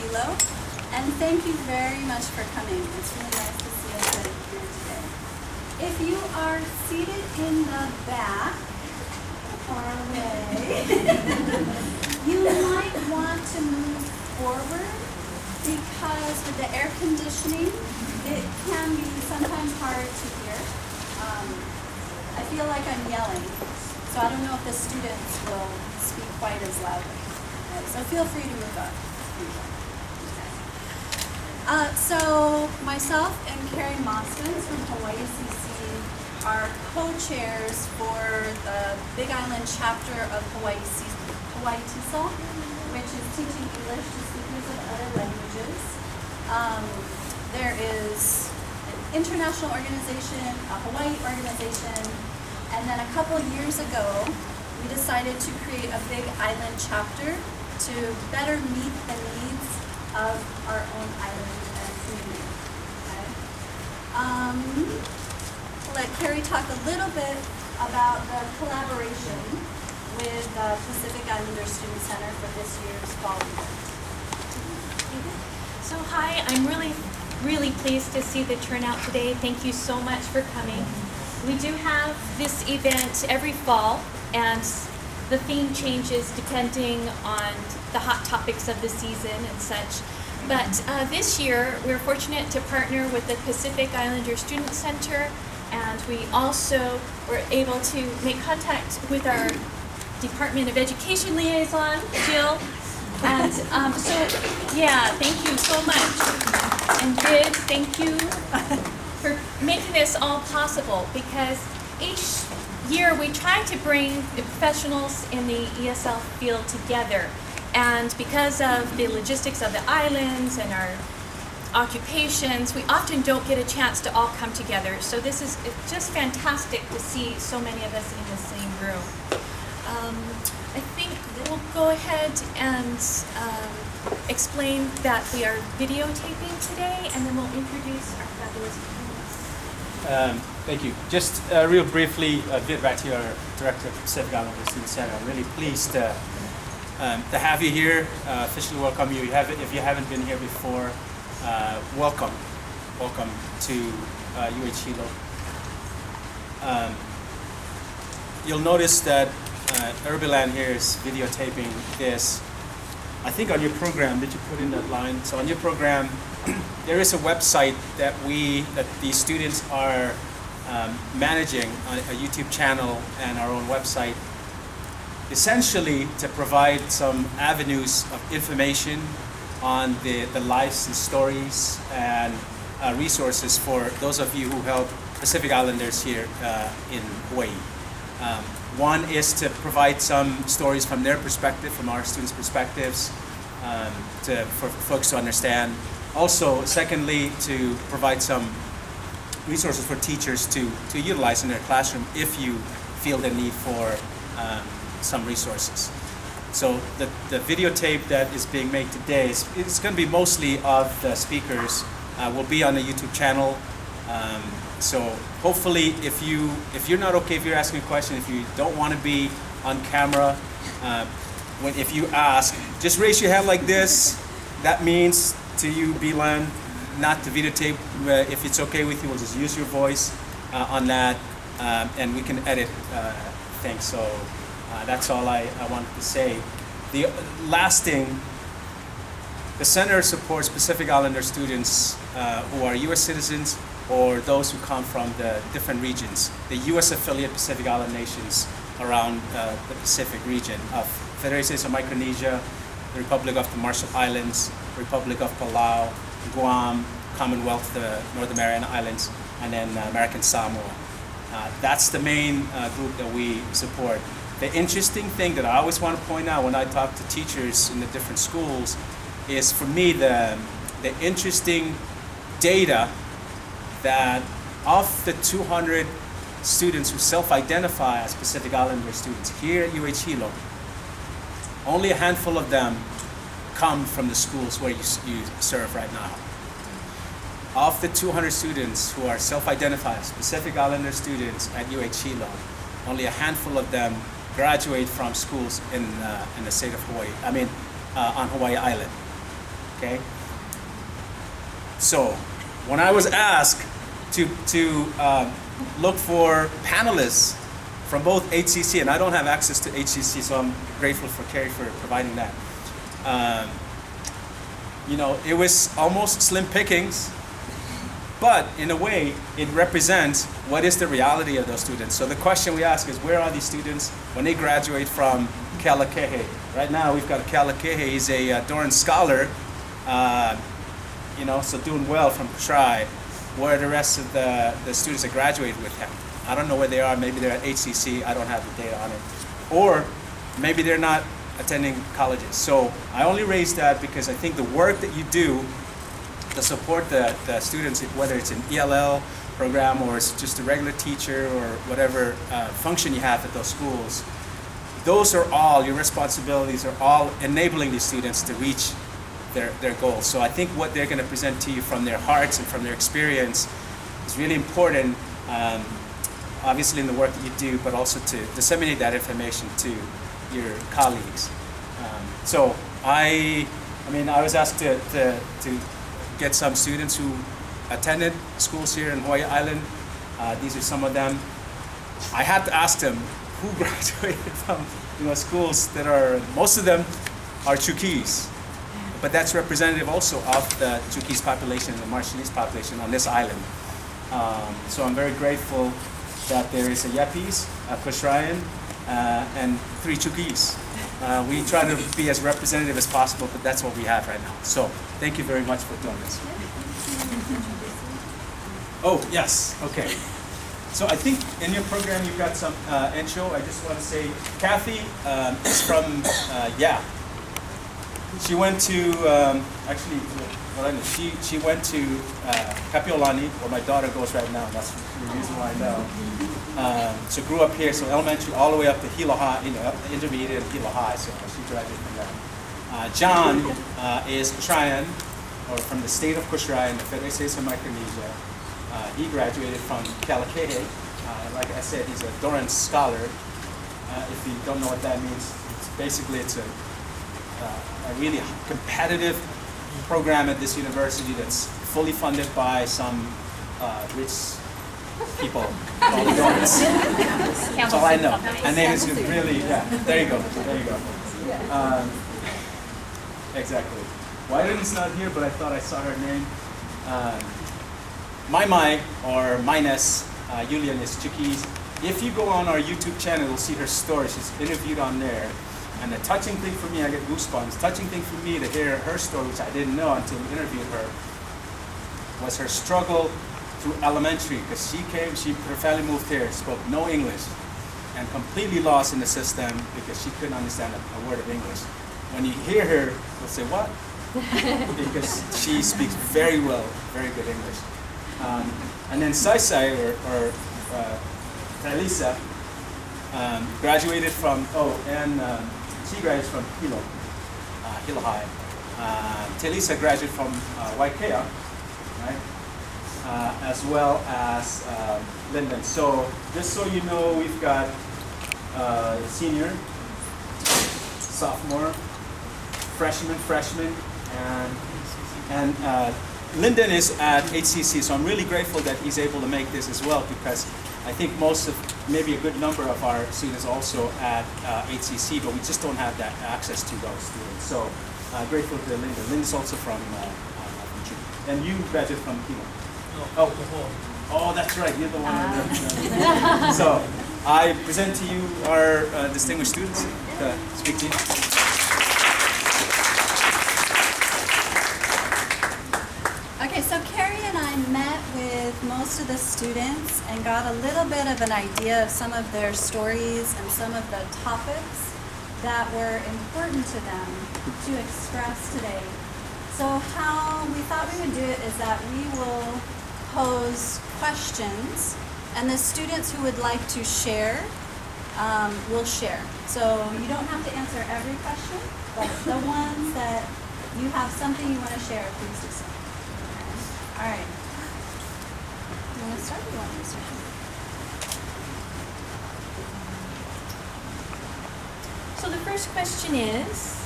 Hilo, and thank you very much for coming. It's really nice to see everybody here today. If you are seated in the back, far away, you might want to move forward because with the air conditioning, it can be sometimes hard to hear. I feel like I'm yelling, so I don't know if the students will speak quite as loudly. Okay, so feel free to move up. So myself and Carrie Moskins from Hawaii CC are co-chairs for the Big Island chapter of Hawaii TESOL, which is teaching English to speakers of other languages. There is an international organization, a Hawaii organization, and then a couple years ago, we decided to create a Big Island chapter to better meet the needs of our own island and community. Okay? Let Carrie talk a little bit about the collaboration with the Pacific Islander Student Center for this year's fall event. So hi, I'm really pleased to see the turnout today. Thank you so much for coming. We do have this event every fall, and the theme changes depending on the hot topics of the season and such. But this year, we're fortunate to partner with the Pacific Islander Student Center, and we also were able to make contact with our Department of Education liaison, Jill. And so, yeah, thank you so much. And Vid, thank you for making this all possible, because each year we try to bring the professionals in the ESL field together. And because of the logistics of the islands and our occupations, we often don't get a chance to all come together. So this is just fantastic to see so many of us in the same room. I think we'll go ahead and explain that we are videotaping today, and then we'll introduce our fabulous panelists. Thank you. Just real briefly, Vid Ratty, our Director of the Pacific Islander Student Center. I'm really pleased to have you here, officially welcome you. If you haven't been here before, welcome. Welcome to UH Hilo. You'll notice that Urbiland here is videotaping this. I think on your program, did you put in that line? So on your program, there is a website that the students are managing, a YouTube channel and our own website, essentially to provide some avenues of information on the lives and stories and resources for those of you who help Pacific Islanders here in Hawaii. One is to provide some stories from their perspective, from our students' perspectives, for folks to understand. Also, secondly, to provide some resources for teachers to utilize in their classroom if you feel the need for some resources. So the videotape that is being made today it's going to be mostly of the speakers. Will be on the YouTube channel. So hopefully, if you're not okay, if you're asking a question, if you don't want to be on camera, if you ask, just raise your hand like this. That means to you, Beelan, not to videotape. If it's okay with you, we'll just use your voice on that, and we can edit things. So that's all I wanted to say. The last thing, the center supports Pacific Islander students who are U.S. citizens or those who come from the different regions, the U.S. affiliate Pacific Island nations around the Pacific region of Federated States of Micronesia, the Republic of the Marshall Islands, Republic of Palau, Guam, Commonwealth, the North Mariana Islands, and then American Samoa. That's the main group that we support. The interesting thing that I always want to point out when I talk to teachers in the different schools is, for me, the interesting data that of the 200 students who self-identify as Pacific Islander students here at UH Hilo, only a handful of them come from the schools where you serve right now. Of the 200 students who are self-identified as Pacific Islander students at UH Hilo, only a handful of them graduate from schools in the state of Hawaii, on Hawaii Island. Okay. So when I was asked to look for panelists from both HCC, and I don't have access to HCC, so I'm grateful for Carrie for providing that. You know, it was almost slim pickings, but in a way, it represents what is the reality of those students. So the question we ask is, where are these students when they graduate from Kealakehe? Right now, we've got Kealakehe. He's a Doran Scholar, you know, so doing well from Kushrai. Where are the rest of the students that graduated with him? I don't know where they are. Maybe they're at HCC. I don't have the data on it. Or maybe they're not attending colleges. So I only raise that because I think the work that you do to support the students, whether it's an ELL program or it's just a regular teacher or whatever function you have at those schools, those are all, your responsibilities are all enabling these students to reach their goals. So I think what they're going to present to you from their hearts and from their experience is really important, obviously in the work that you do, but also to disseminate that information to your colleagues. So I was asked to get some students who attended schools here in Hawaii Island. These are some of them. I had to ask them who graduated from schools that are, most of them are Chukis, but that's representative also of the Chukis population and the Marshallese population on this island. So I'm very grateful that there is a Yepis, a Kushraian, and 3 Chukis. We try to be as representative as possible, but that's what we have right now. So thank you very much for doing this. Oh, yes, okay. So I think in your program you've got some intro. I just want to say Kathy is from She went to, she went to Kapiolani, where my daughter goes right now. That's the reason why I know. So grew up here, so elementary all the way up to Hilo High, intermediate and Hilo High, so she graduated from there. John is Kushraian, or from the state of Kushrai in the Federal States of Micronesia. He graduated from Kealakehe. Like I said, he's a Doran Scholar. If you don't know what that means, it's a really competitive program at this university that's fully funded by some rich people called the Dorans. That's all I know. And then it's really, there you go. Exactly. Wyden's not here, but I thought I saw her name. Mai or Minus, Julian is Chukis. If you go on our YouTube channel, you'll see her story. She's interviewed on there. And the touching thing for me, I get goosebumps, touching thing for me to hear her story, which I didn't know until we interviewed her, was her struggle through elementary, because her family moved here, spoke no English, and completely lost in the system because she couldn't understand a word of English. When you hear her, you'll say, what? Because she speaks very well, very good English. And then Saisai, or Talisa, graduated from, she graduated from Hilo High. Talisa graduated from Waikea, right? As well as Lyndon. So just so you know, we've got senior, sophomore, freshman, and Lyndon is at HCC. So I'm really grateful that he's able to make this as well, because I think maybe a good number of our students also at HCC, but we just don't have that access to those students. So grateful to Lyndon. Lyndon's also from Chile. And you graduated from Kino. Oh, that's right. You're the one. So I present to you our distinguished students to speak to you. Okay, so Carrie and I met with most of the students and got a little bit of an idea of some of their stories and some of the topics that were important to them to express today. So how we thought we would do it is that we will pose questions, and the students who would like to share will share. So you don't have to answer every question, but the ones that you have something you want to share, please do so. All right. You want to start? You want me to start? So the first question is,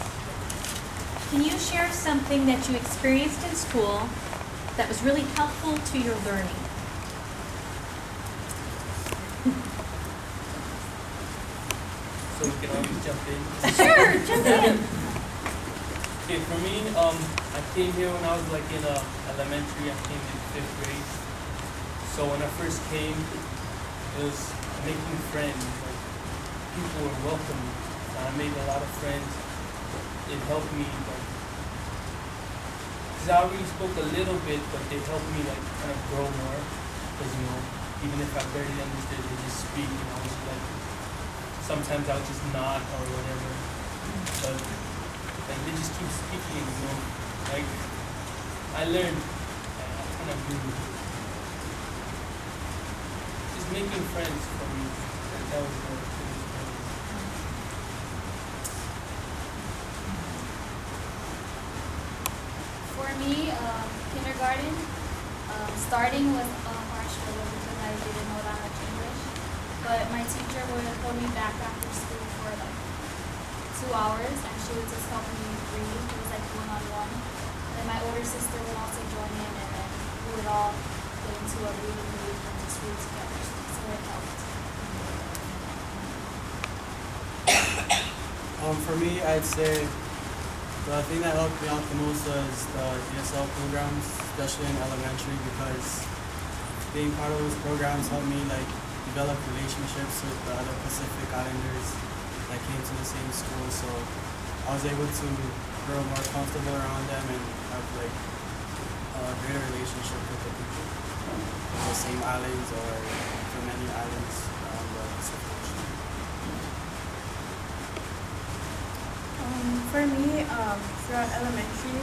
can you share something that you experienced in school that was really helpful to your learning? So we can always jump in. Sure, jump in. Okay, for me, I came here when I was like in elementary. I came in 5th grade. So when I first came, it was making friends. Like, people were welcoming. And I made a lot of friends. It helped me, like, because I already spoke a little bit, but it helped me like kind of grow more. Because even if I barely understood, they just speak, and I was like, sometimes I'll just nod or whatever. But like they just keep speaking, Like I learned, I kind of grew. Just making friends for me. That was the biggest thing. For me, kindergarten, starting was a hard struggle because I didn't know that much English. But my teacher would hold me back after school for like 2 hours, and she would just help me read. It was like one-on-one. And then my older sister would also join in, and then we would all get into a reading group and just read together. So it helped. For me, I'd say the thing that helped me out the most was the TESOL programs, especially in elementary, because being part of those programs helped me like develop relationships with the other Pacific Islanders that came to the same school. So I was able to grow more comfortable around them and have like a greater relationship with the people from the same islands or from many islands around the Pacific Ocean. For me, throughout elementary,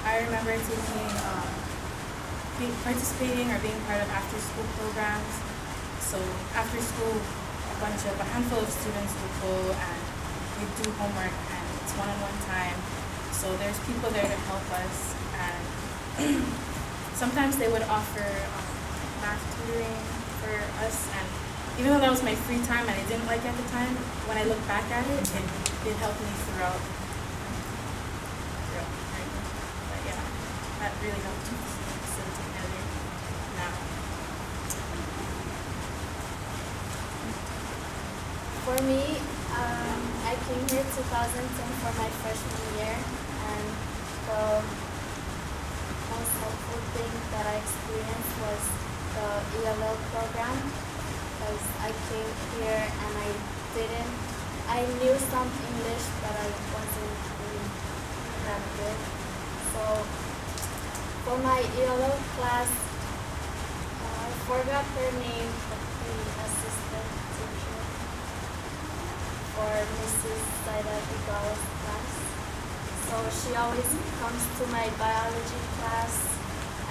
I remember participating or being part of after-school programs. So after school, a handful of students would go and we do homework, and it's one-on-one time. So there's people there to help us, and sometimes they would offer math tutoring for us. And even though that was my free time and I didn't like it at the time, when I look back at it, it helped me throughout. But yeah, that really helped me facilitate my learning now. For me, I came here 2010 for my freshman year, and the most helpful thing that I experienced was the ELL program, because I came here and I knew some English, but I wasn't really that good. So for my ELL class, I forgot her name, but the assistant teacher for Mrs. Saida Igala's class. So she always comes to my biology class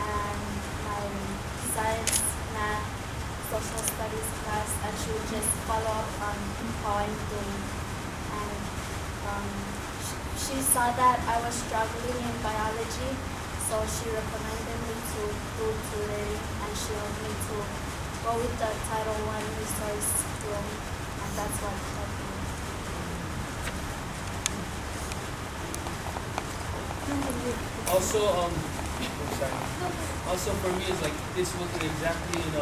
and my science, math, social studies class, and she would just follow up on how I'm doing. And she saw that I was struggling in biology, so she recommended me to do tutoring, and she wanted me to go with the Title I resource room, and that's what helped me. Also, Also for me, it's like this wasn't exactly in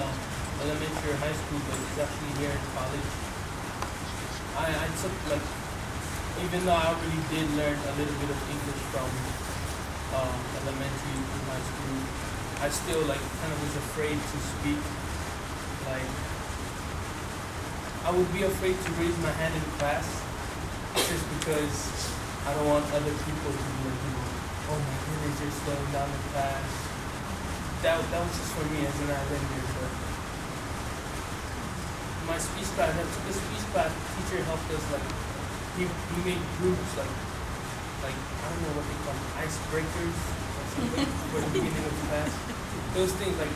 elementary or high school, but it's actually here in college. I took like, even though I already did learn a little bit of English from elementary to high school, I still like kind of was afraid to speak. Like, I would be afraid to raise my hand in class just because I don't want other people to be like, oh my goodness, you're slowing down the class. That was just for me as an Islander. But my speech class, I took a speech class, the teacher helped us, like, he made groups, like, I don't know what they call them, icebreakers or something for the beginning of the class. Those things, like,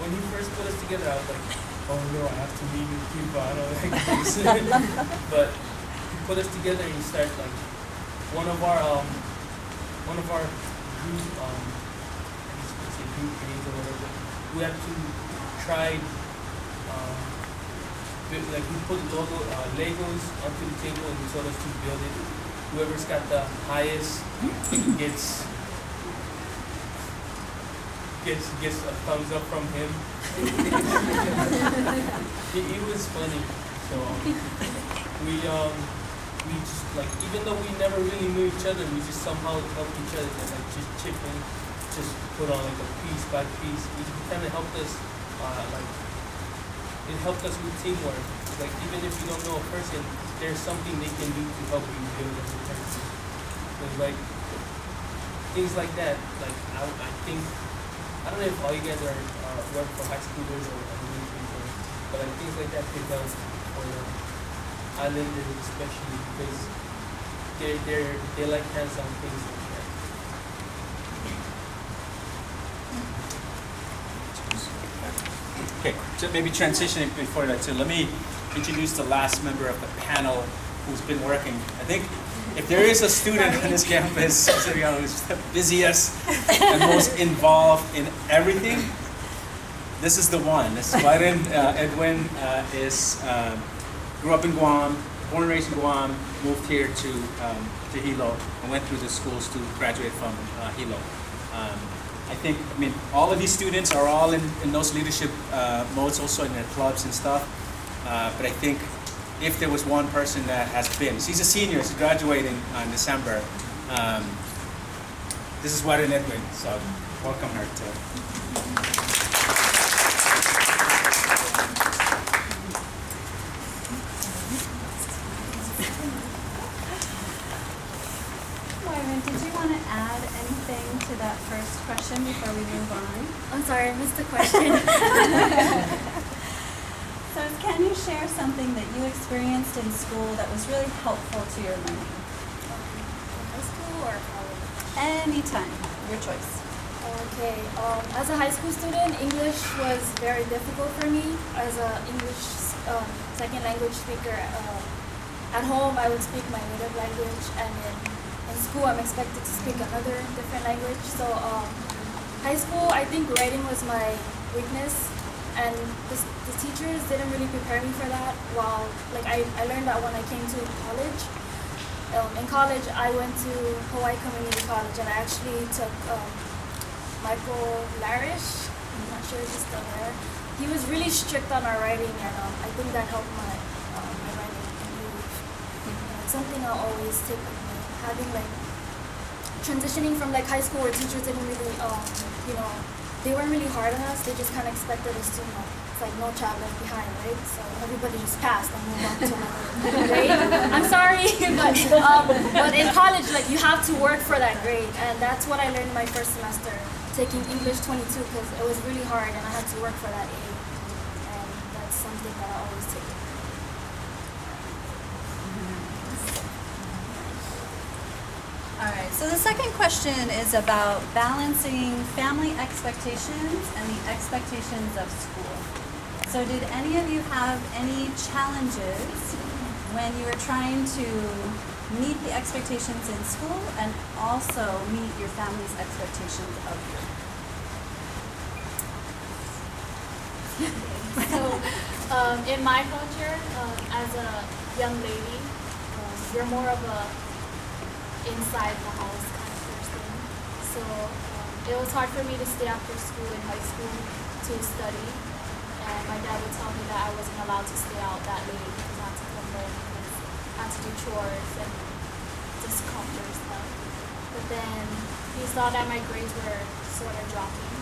when he first put us together, I was like, oh no, I have to meet new people, I don't like this. But he put us together and he started, like, one of our group, group games or whatever, we had to try, like we put Legos onto the table and he told us to build it. whoever's got the highest gets a thumbs up from him. It was funny. So we just like, even though we never really knew each other, we just somehow helped each other and like just chip in, just put on like a piece by piece. It kind of helped us it helped us with teamwork. Like, even if you don't know a person, there's something they can do to help you build as a person. There's like things like that. Like I think, I don't know if all you guys are work for high schoolers or elementary schoolers, but like things like that could help for the islanders especially, because they like hands-on things like that. Okay, so maybe transitioning before that too, let me introduce the last member of the panel who's been working. I think if there is a student on this campus who's the busiest and most involved in everything, this is the one. This is Byron. Edwin grew up in Guam, born and raised in Guam, moved here to Hilo, and went through the schools to graduate from Hilo. I mean, all of these students are all in those leadership modes, also in their clubs and stuff. But I think if there was one person that has been, she's a senior, she's graduating in December. This is Byron Edwin, so welcome her to. Did you want to add anything to that first question before we move on? I'm sorry, I missed the question. So can you share something that you experienced in school that was really helpful to your learning? High school or college? Anytime, your choice. Okay. As a high school student, English was very difficult for me. As an English second language speaker, at home I would speak my native language, and in school I'm expected to speak another different language. So high school, I think writing was my weakness, and the teachers didn't really prepare me for that. While I learned that when I came to college. In college, I went to Hawaii Community College, and I actually took Michael Larish. I'm not sure if he's still there. He was really strict on our writing, and I think that helped my writing improve. It's something I'll always take with me. Having transitioning from high school where teachers didn't really, they weren't really hard on us. They just kind of expected us to, it's like no child left behind, right? So everybody just passed and moved on to another grade. I'm sorry, but in college, you have to work for that grade, and that's what I learned my first semester, taking English 22, because it was really hard, and I had to work for that A, and that's something that I always take. All right, so the second question is about balancing family expectations and the expectations of school. So did any of you have any challenges when you were trying to meet the expectations in school and also meet your family's expectations of you? So, in my culture, as a young lady, you're more of a inside the house kind of person. So it was hard for me to stay after school in high school to study. And my dad would tell me that I wasn't allowed to stay out that late because I had to come home because I had to do chores and just comfort stuff. But then he saw that my grades were sort of dropping.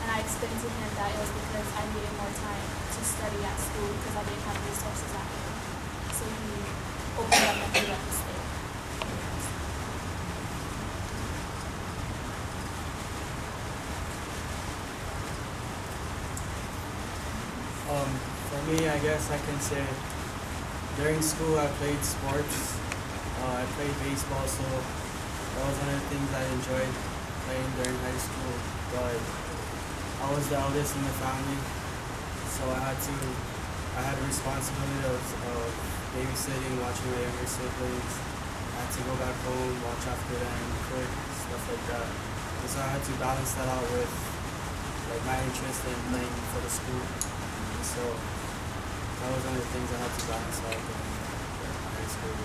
And I explained to him that it was because I needed more time to study at school because I didn't have resources at home. So he opened up and let me stay. For me, I guess I can say during school I played sports. I played baseball, so that was one of the things I enjoyed playing during high school. But I was the eldest in the family, so I had the responsibility of babysitting, watching my younger siblings. I had to go back home, watch after them, cook, stuff like that. And so I had to balance that out with my interest in playing for the school. And so that was one of the things I had to balance out during high school.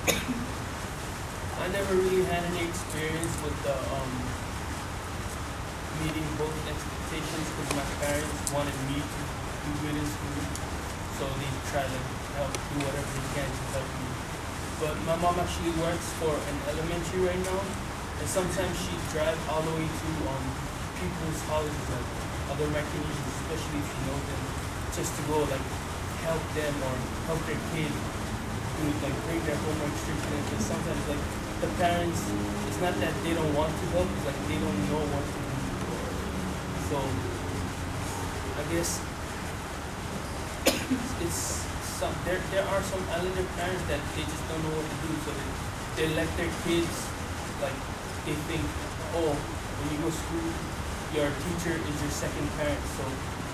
I never really had any experience with the meeting both expectations because my parents wanted me to do good in school, so they try to help do whatever they can to help me. But my mom actually works for an elementary right now, and sometimes she drives all the way to people's houses, like other Micronesians, especially if you know them, just to go like help them or help their kid do like bring their homework straight to them. Because sometimes like the parents, it's not that they don't want to help, it's like they don't know what to do. So I guess it's some there are some Islander parents that they just don't know what to do, so they let their kids, like they think, oh, when you go to school, your teacher is your second parent, so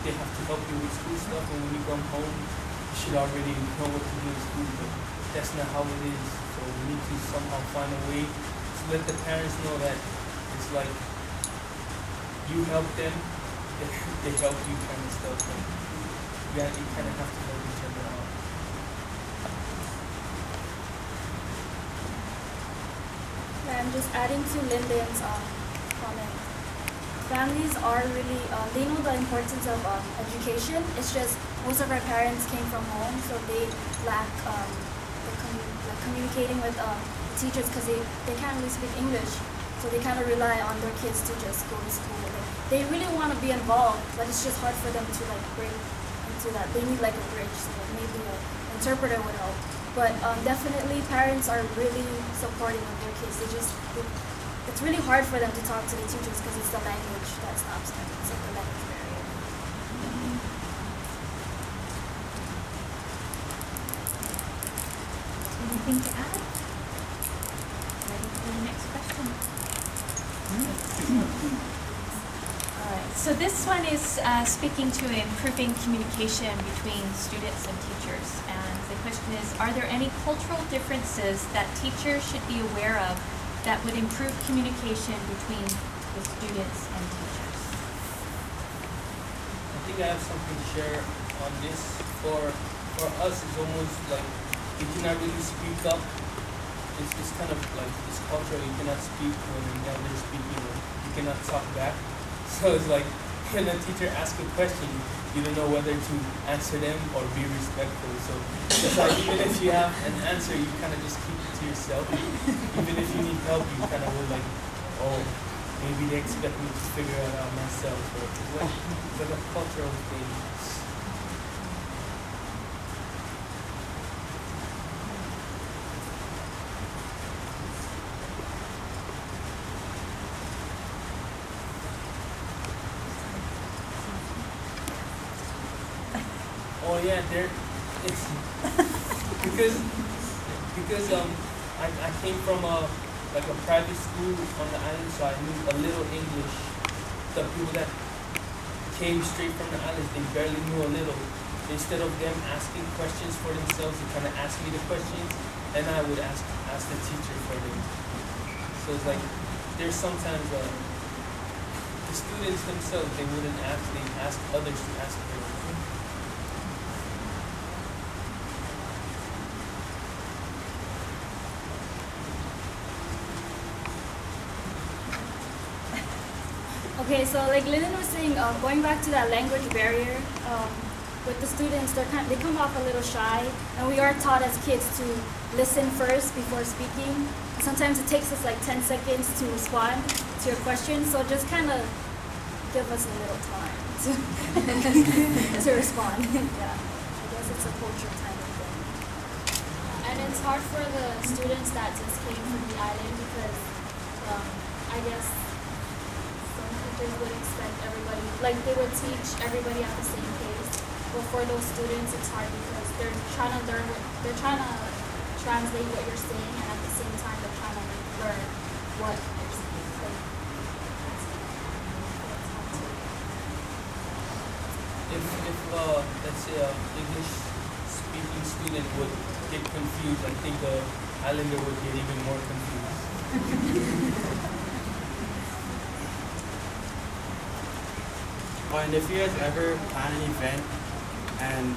they have to help you with school stuff, and when you come home, you should already know what to do in school, but that's not how it is. So we need to somehow find a way to let the parents know that it's like you help them, they help you kind of stuff. Like, you kind of have to help each other out. Yeah, I'm just adding to Lyndon's comment. Families are really, they know the importance of education. It's just most of our parents came from home, so they lack like communicating with teachers because they can't really speak English. So they kind of rely on their kids to just go to school. They really want to be involved, but it's just hard for them to like break into that. They need like a bridge, so like maybe an interpreter would help. But definitely parents are really supporting of their kids. It's really hard for them to talk to the teachers because it's the language that stops them. It's like the language barrier. Anything to add? Ready for the next question? All right, so this one is speaking to improving communication between students and teachers. And the question is, are there any cultural differences that teachers should be aware of that would improve communication between the students and teachers? I think I have something to share on this. For us, it's almost like you cannot really speak up. It's kind of like it's cultural. You cannot speak when the elder is speaking, or you cannot talk back. So it's like when a teacher asks a question, you don't know whether to answer them or be respectful. So it's like even if you have an answer, you kind of just keep it to yourself. Even if you need help, you kind of will like, oh, maybe they expect me to figure it out myself. Or it's like a cultural thing. Oh yeah, it's because I came from a private school on the island, so I knew a little English. The people that came straight from the islands, they barely knew a little. Instead of them asking questions for themselves, they kind of asked me the questions, and I would ask the teacher for them. So it's like there's sometimes the students themselves, they wouldn't ask, they ask others to ask them. Okay, so like Lyndon was saying, going back to that language barrier, with the students, they come off a little shy, and we are taught as kids to listen first before speaking. Sometimes it takes us like 10 seconds to respond to your question, so just kind of give us a little time to, to respond. Yeah, I guess it's a culture kind of thing. And it's hard for the students that just came from the island because I guess some teachers would expect everybody, like they would teach everybody at the same pace. But for those students, it's hard because they're trying to learn, they're trying to translate what you're saying, and at the same time, they're trying to learn what you're saying. So If let's say a English speaking student would get confused, I think a Islander would get even more confused. And if you guys ever plan an event and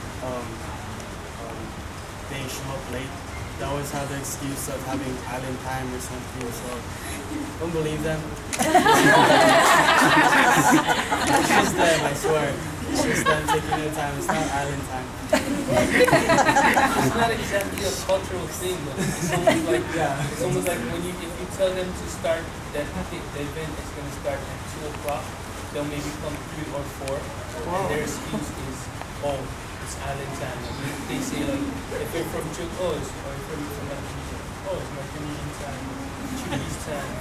they show up late, they always have the excuse of having island time or something, so don't believe them. It's just them, I swear. It's just them taking their time. It's not island time. It's not exactly a cultural thing, but it's almost like it's almost like when if you tell them to start the event is going to start at 2 o'clock, they'll maybe come 3 or 4, and their excuse is, oh, it's island time. They say like, if you're from Chile, oh, it's or if you're from Indonesia, oh, it's Martinian time, Chile's time.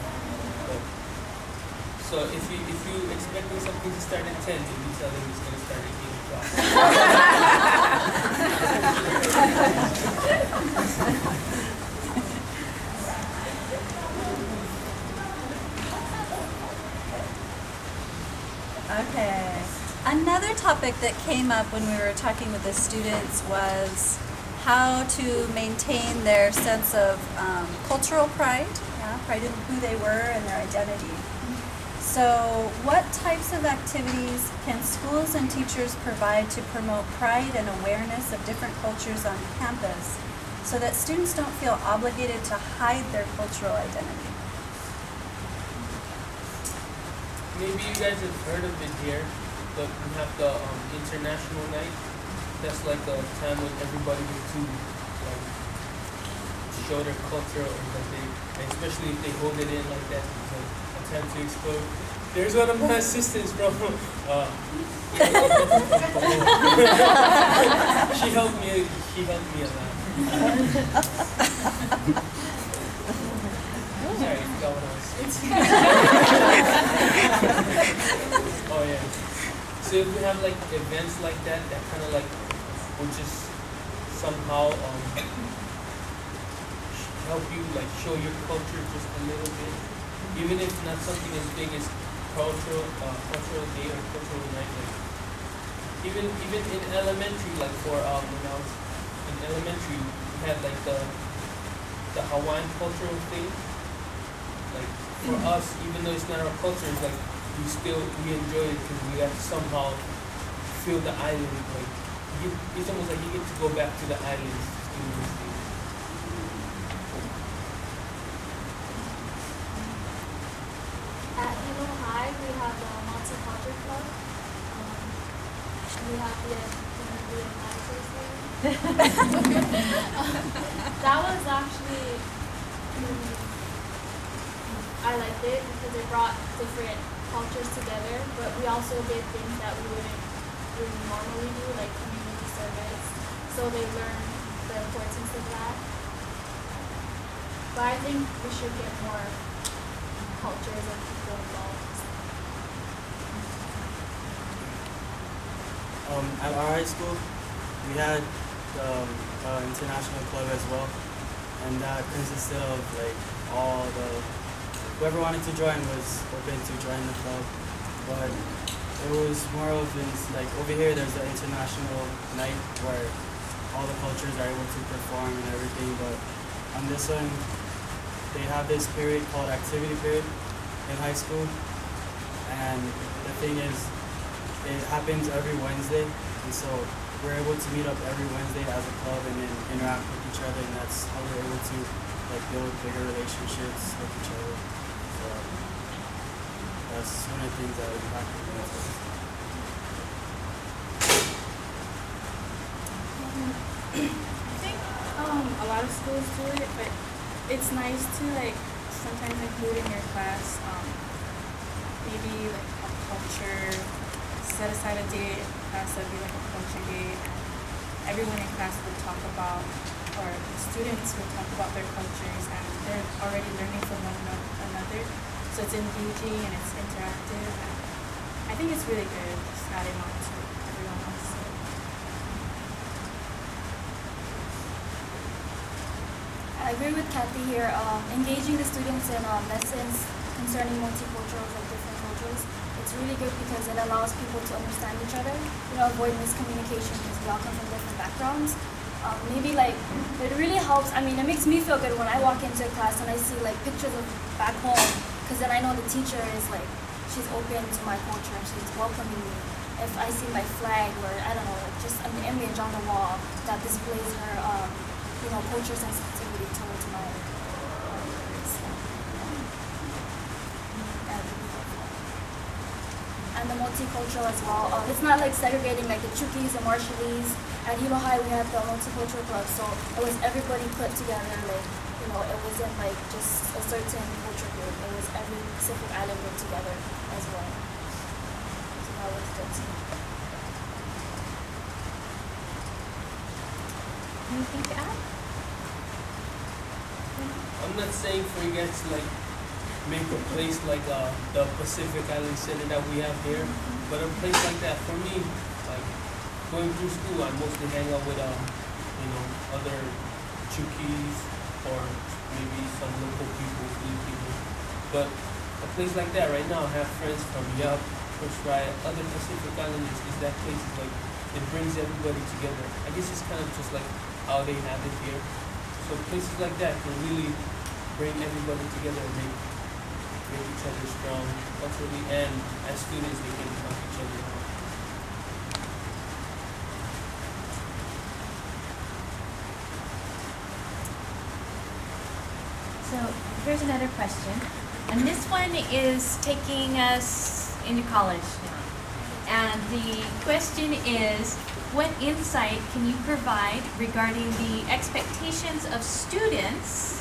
So if you expecting something to start at 10, then you tell them it's going to start at 8 o'clock. Okay. Another topic that came up when we were talking with the students was how to maintain their sense of cultural pride, pride in who they were and their identity. So what types of activities can schools and teachers provide to promote pride and awareness of different cultures on campus so that students don't feel obligated to hide their cultural identity? Maybe you guys have heard of it here, but we have the International Night. That's like a time when everybody gets to like show their culture, or that they, especially if they hold it in like that, it's like a time to explore. There's one of my assistants from. She helped me. She helped me a lot. Sorry, I forgot what I was saying. Oh yeah. So if we have like events like that, that kind of like will just somehow help you like show your culture just a little bit, even if not something as big as cultural day or cultural night. Like even in elementary, like for when I was in elementary, we had like the Hawaiian cultural thing. Like for us, even though it's not our culture, it's like we enjoy it because we have to somehow feel the island. Like it's almost like you get to go back to the islands to do this thing. At Hilo High, we have the Multi-Culture Club. We have the That was actually, I liked it because it brought different cultures together, but we also did things that we wouldn't really normally do, like community service. So they learn the importance of that. But I think we should get more cultures and people involved. At our high school, we had the international club as well, and that consisted of like whoever wanted to join was open to join the club, but it was more of like over here there's the international night where all the cultures are able to perform and everything, but on this one they have this period called activity period in high school, and the thing is it happens every Wednesday, and so we're able to meet up every Wednesday as a club and then interact with each other, and that's how we're able to like build bigger relationships with each other. So that's one of the things that impacted me. I think a lot of schools do it, but it's nice to like sometimes include in your class maybe like a culture, set aside a day in class that would be like a culture day, and everyone in class would talk about, or students would talk about their cultures, and they're already learning from one another. So it's engaging and it's interactive, and I think it's really good just adding on to everyone else. I agree with Kathy here. Engaging the students in lessons concerning multiculturals of different cultures, it's really good because it allows people to understand each other, avoid miscommunication because we all come from different backgrounds. Maybe like, it really helps, it makes me feel good when I walk into a class and I see like pictures of back home, because then I know the teacher is like, she's open to my culture and she's welcoming me. If I see my flag or, I don't know, just an image on the wall that displays her, culture sensitivity, really told to my and the multicultural as well. It's not like segregating like the Chukis and Marshallese. At Hilo High, we had the multicultural club, so it was everybody put together. Like, you know, it wasn't like just a certain culture group. It was every Pacific Islander together as well. So that was good too. Anything to add? I'm not saying for you guys to like make a place like the Pacific Island Center that we have here, but a place like that for me, like going through school, I mostly hang out with other Chukis or maybe some local people, Filipino people. But a place like that right now, I have friends from Yup, Pushrai, other Pacific Islanders. Is that place is like it brings everybody together. I guess it's kind of just like how they have it here. So places like that can really bring everybody together and make each other strong culturally, and as students they can help each other out. So here's another question, and this one is taking us into college now. And the question is, what insight can you provide regarding the expectations of students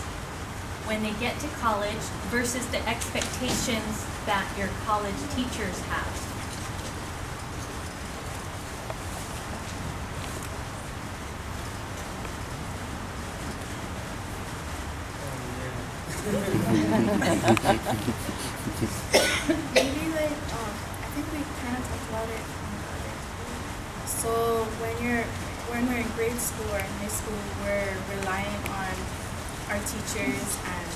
when they get to college versus the expectations that your college teachers have? Maybe like I think we kind of talked about it. So when we're in grade school or in high school, we're relying on our teachers and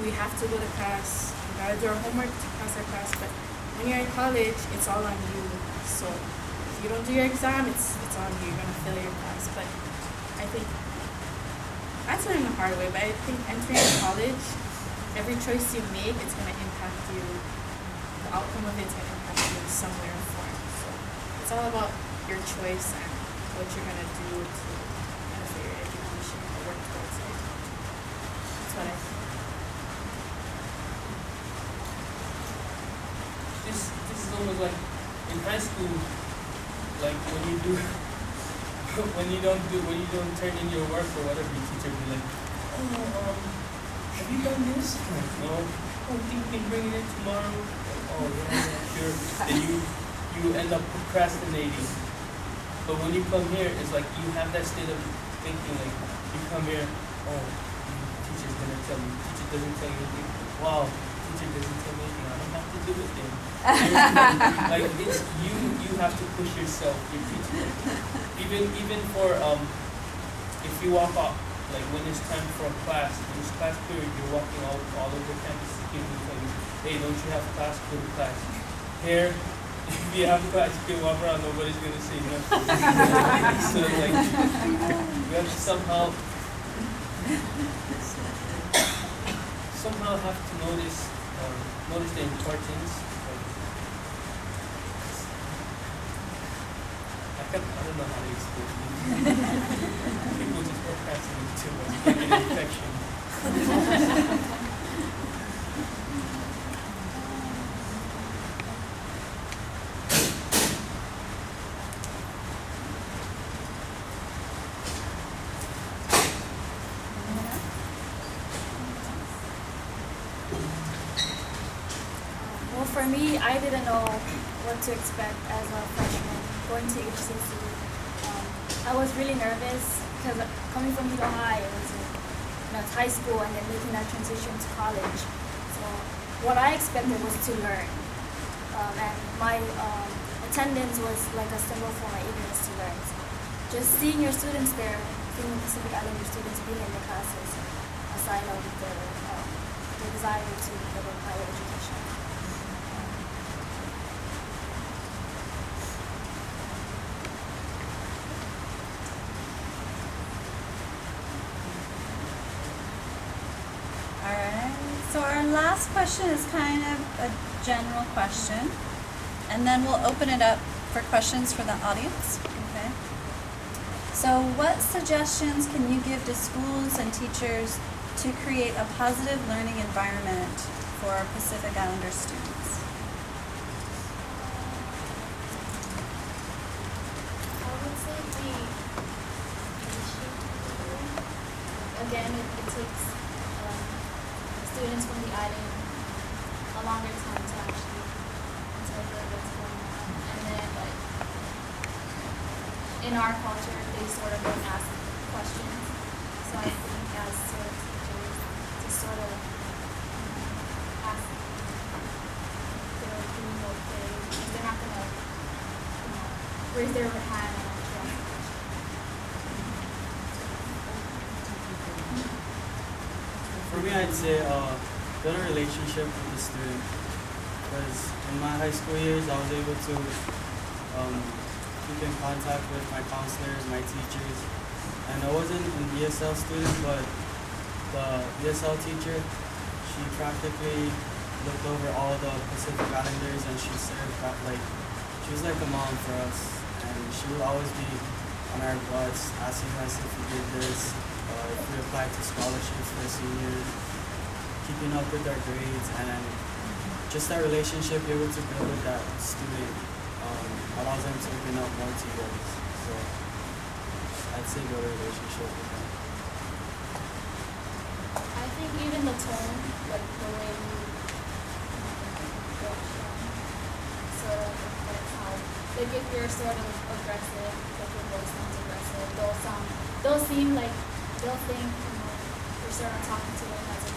we have to go to class. We gotta do our homework to pass our class. But when you're in college, it's all on you. So if you don't do your exam, it's on you. You're gonna fail your class. But I think that's learning the hard way. But I think entering college, every choice you make, it's gonna impact you. The outcome of it's gonna impact you in some way or form. So it's all about your choice and what you're gonna do to benefit your education or work towards it. That's what I think. This is almost like in high school, like when you don't turn in your work or whatever, your teacher will be like, have you done this? Like, no. Oh, think you can bring it in tomorrow? Oh yeah, sure. Then you end up procrastinating. But when you come here, it's like you have that state of thinking, like you come here, oh, teacher's gonna tell me. Teacher doesn't tell you anything. Wow, teacher doesn't tell me anything. I don't have to do it then. Like it's you have to push yourself. Your teacher, even for if you walk off, like when it's time for a class, when it's class period, you're walking all over campus. People will tell you, hey, don't you have class? Go to class. Here. If you have class, you can walk around, nobody's going to say nothing. So, like, you have to somehow have to notice the importance. I don't know how to explain it. People just procrastinate too much, get an infection. For me, I didn't know what to expect as a freshman going to HCC. I was really nervous because coming from Hilo High, it was it's high school and then making that transition to college. So what I expected was to learn, and my attendance was like a symbol for my eagerness to learn. So just seeing your students there, seeing the Pacific Islander students being in the classes, a sign of the desire to get a higher education. So our last question is kind of a general question, and then we'll open it up for questions for the audience. Okay. So what suggestions can you give to schools and teachers to create a positive learning environment for Pacific Islander students? I would say again, it takes students from the island a longer time to actually interpret what's going on. And then, like, in our culture, they sort of don't ask questions. So I think as sort of teachers, to sort of ask if they're doing okay, because they're not going to, raise their hand and actually ask a question. For me, I'd say build a relationship with the student. Because in my high school years, I was able to keep in contact with my counselors, my teachers. And I wasn't an ESL student, but the ESL teacher, she practically looked over all the Pacific Islanders, and she served she was like a mom for us. And she would always be on our butts, asking us if we did this, if we applied to scholarships for seniors, keeping up with our grades, and just that relationship you're able to build with that student allows them to open up more to you guys. So I'd say build a relationship with them. I think even the tone, like the way you approach them, sort of reflects how, like if you're sort of aggressive, like your voice sounds aggressive, they'll seem like, they'll think, you're sort of talking to them as if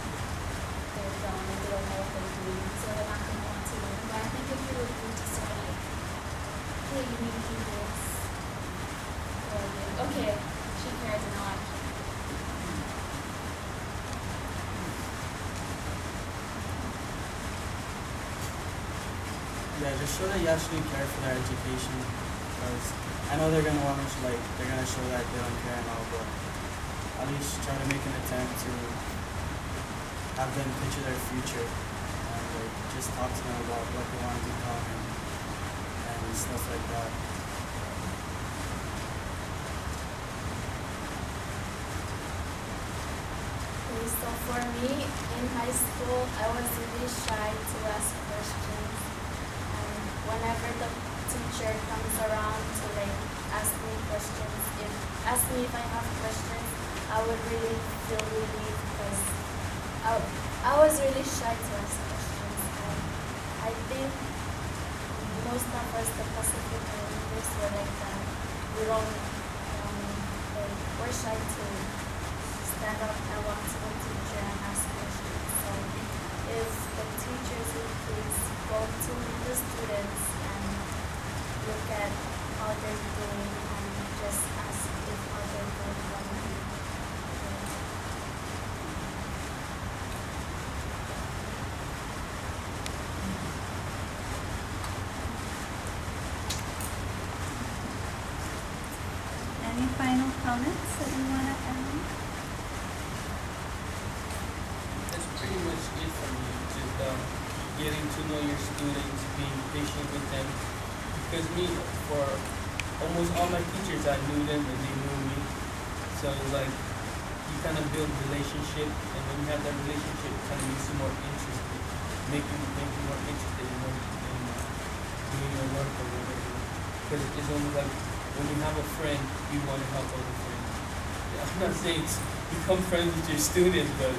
they're dumb and they don't know what they're doing, so they're not going to want to learn. But I think if you were to sort of like, hey, you need to do this, or like, okay, she cares and I'll actually. Yeah, just show that you actually care for their education, because I know they're gonna want to they're gonna show that they don't care and all, but at least try to make an attempt to have them picture their future and just talk to them about what they want to become and stuff like that. Okay, so for me, in high school, I was really shy to ask questions. And whenever the teacher comes around to ask me questions, ask me if I have questions, I would really feel relieved because I was really shy to ask questions. And I think most of us, the Pacific Islanders, were like that. We don't, we're shy to stand up and walk to the teacher and ask questions. So if the teachers would please go to the students and look at how they're doing and just ask if how they're doing well. Any final comments that you want to add? That's pretty much it for me. Just getting to know your students, being patient with them. Because me, for almost all my teachers, I knew them and they knew me. So it's like you kind of build relationship, and when you have that relationship, it kind of makes you more interested, make you more interested in doing your work or whatever. Because it's almost like when you have a friend, you want to help other friends. I'm not saying become friends with your students, but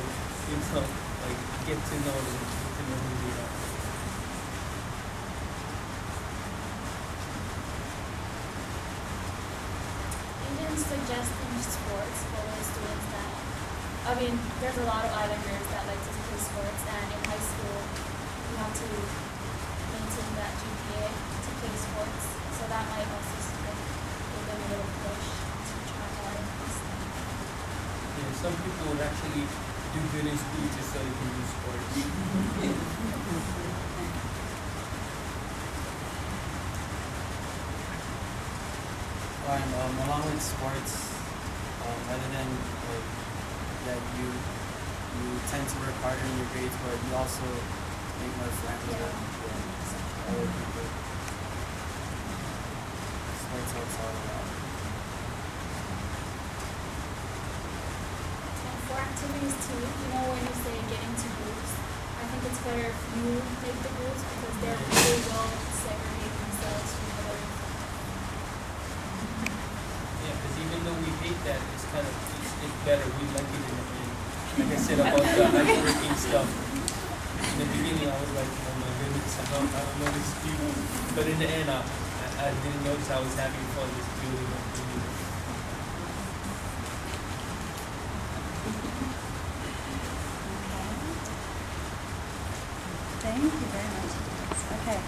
get to know them, get to know who they are. Even suggesting sports for those students that, there's a lot of Islanders that like to play sports, and in high school, you have to maintain that GPA to play sports, so that might also give them a little push to try hard and stuff. Yeah, some people would actually do good in school just so they can do sports. And along with sports, other than that you tend to work harder in your grades, but you also make more friends with other people. Sports helps out a lot. for activities too, you know, when you say get into groups, I think it's better if you make the groups because they're really well segregate themselves from others. Yeah, because even though we hate that, it's kind of it's better. We like it in the end. Like I said about the networking stuff. In the beginning, I was like, oh my goodness, I don't know these people. But in the end, I didn't notice I was having fun just building up community. Thank you very much. Okay,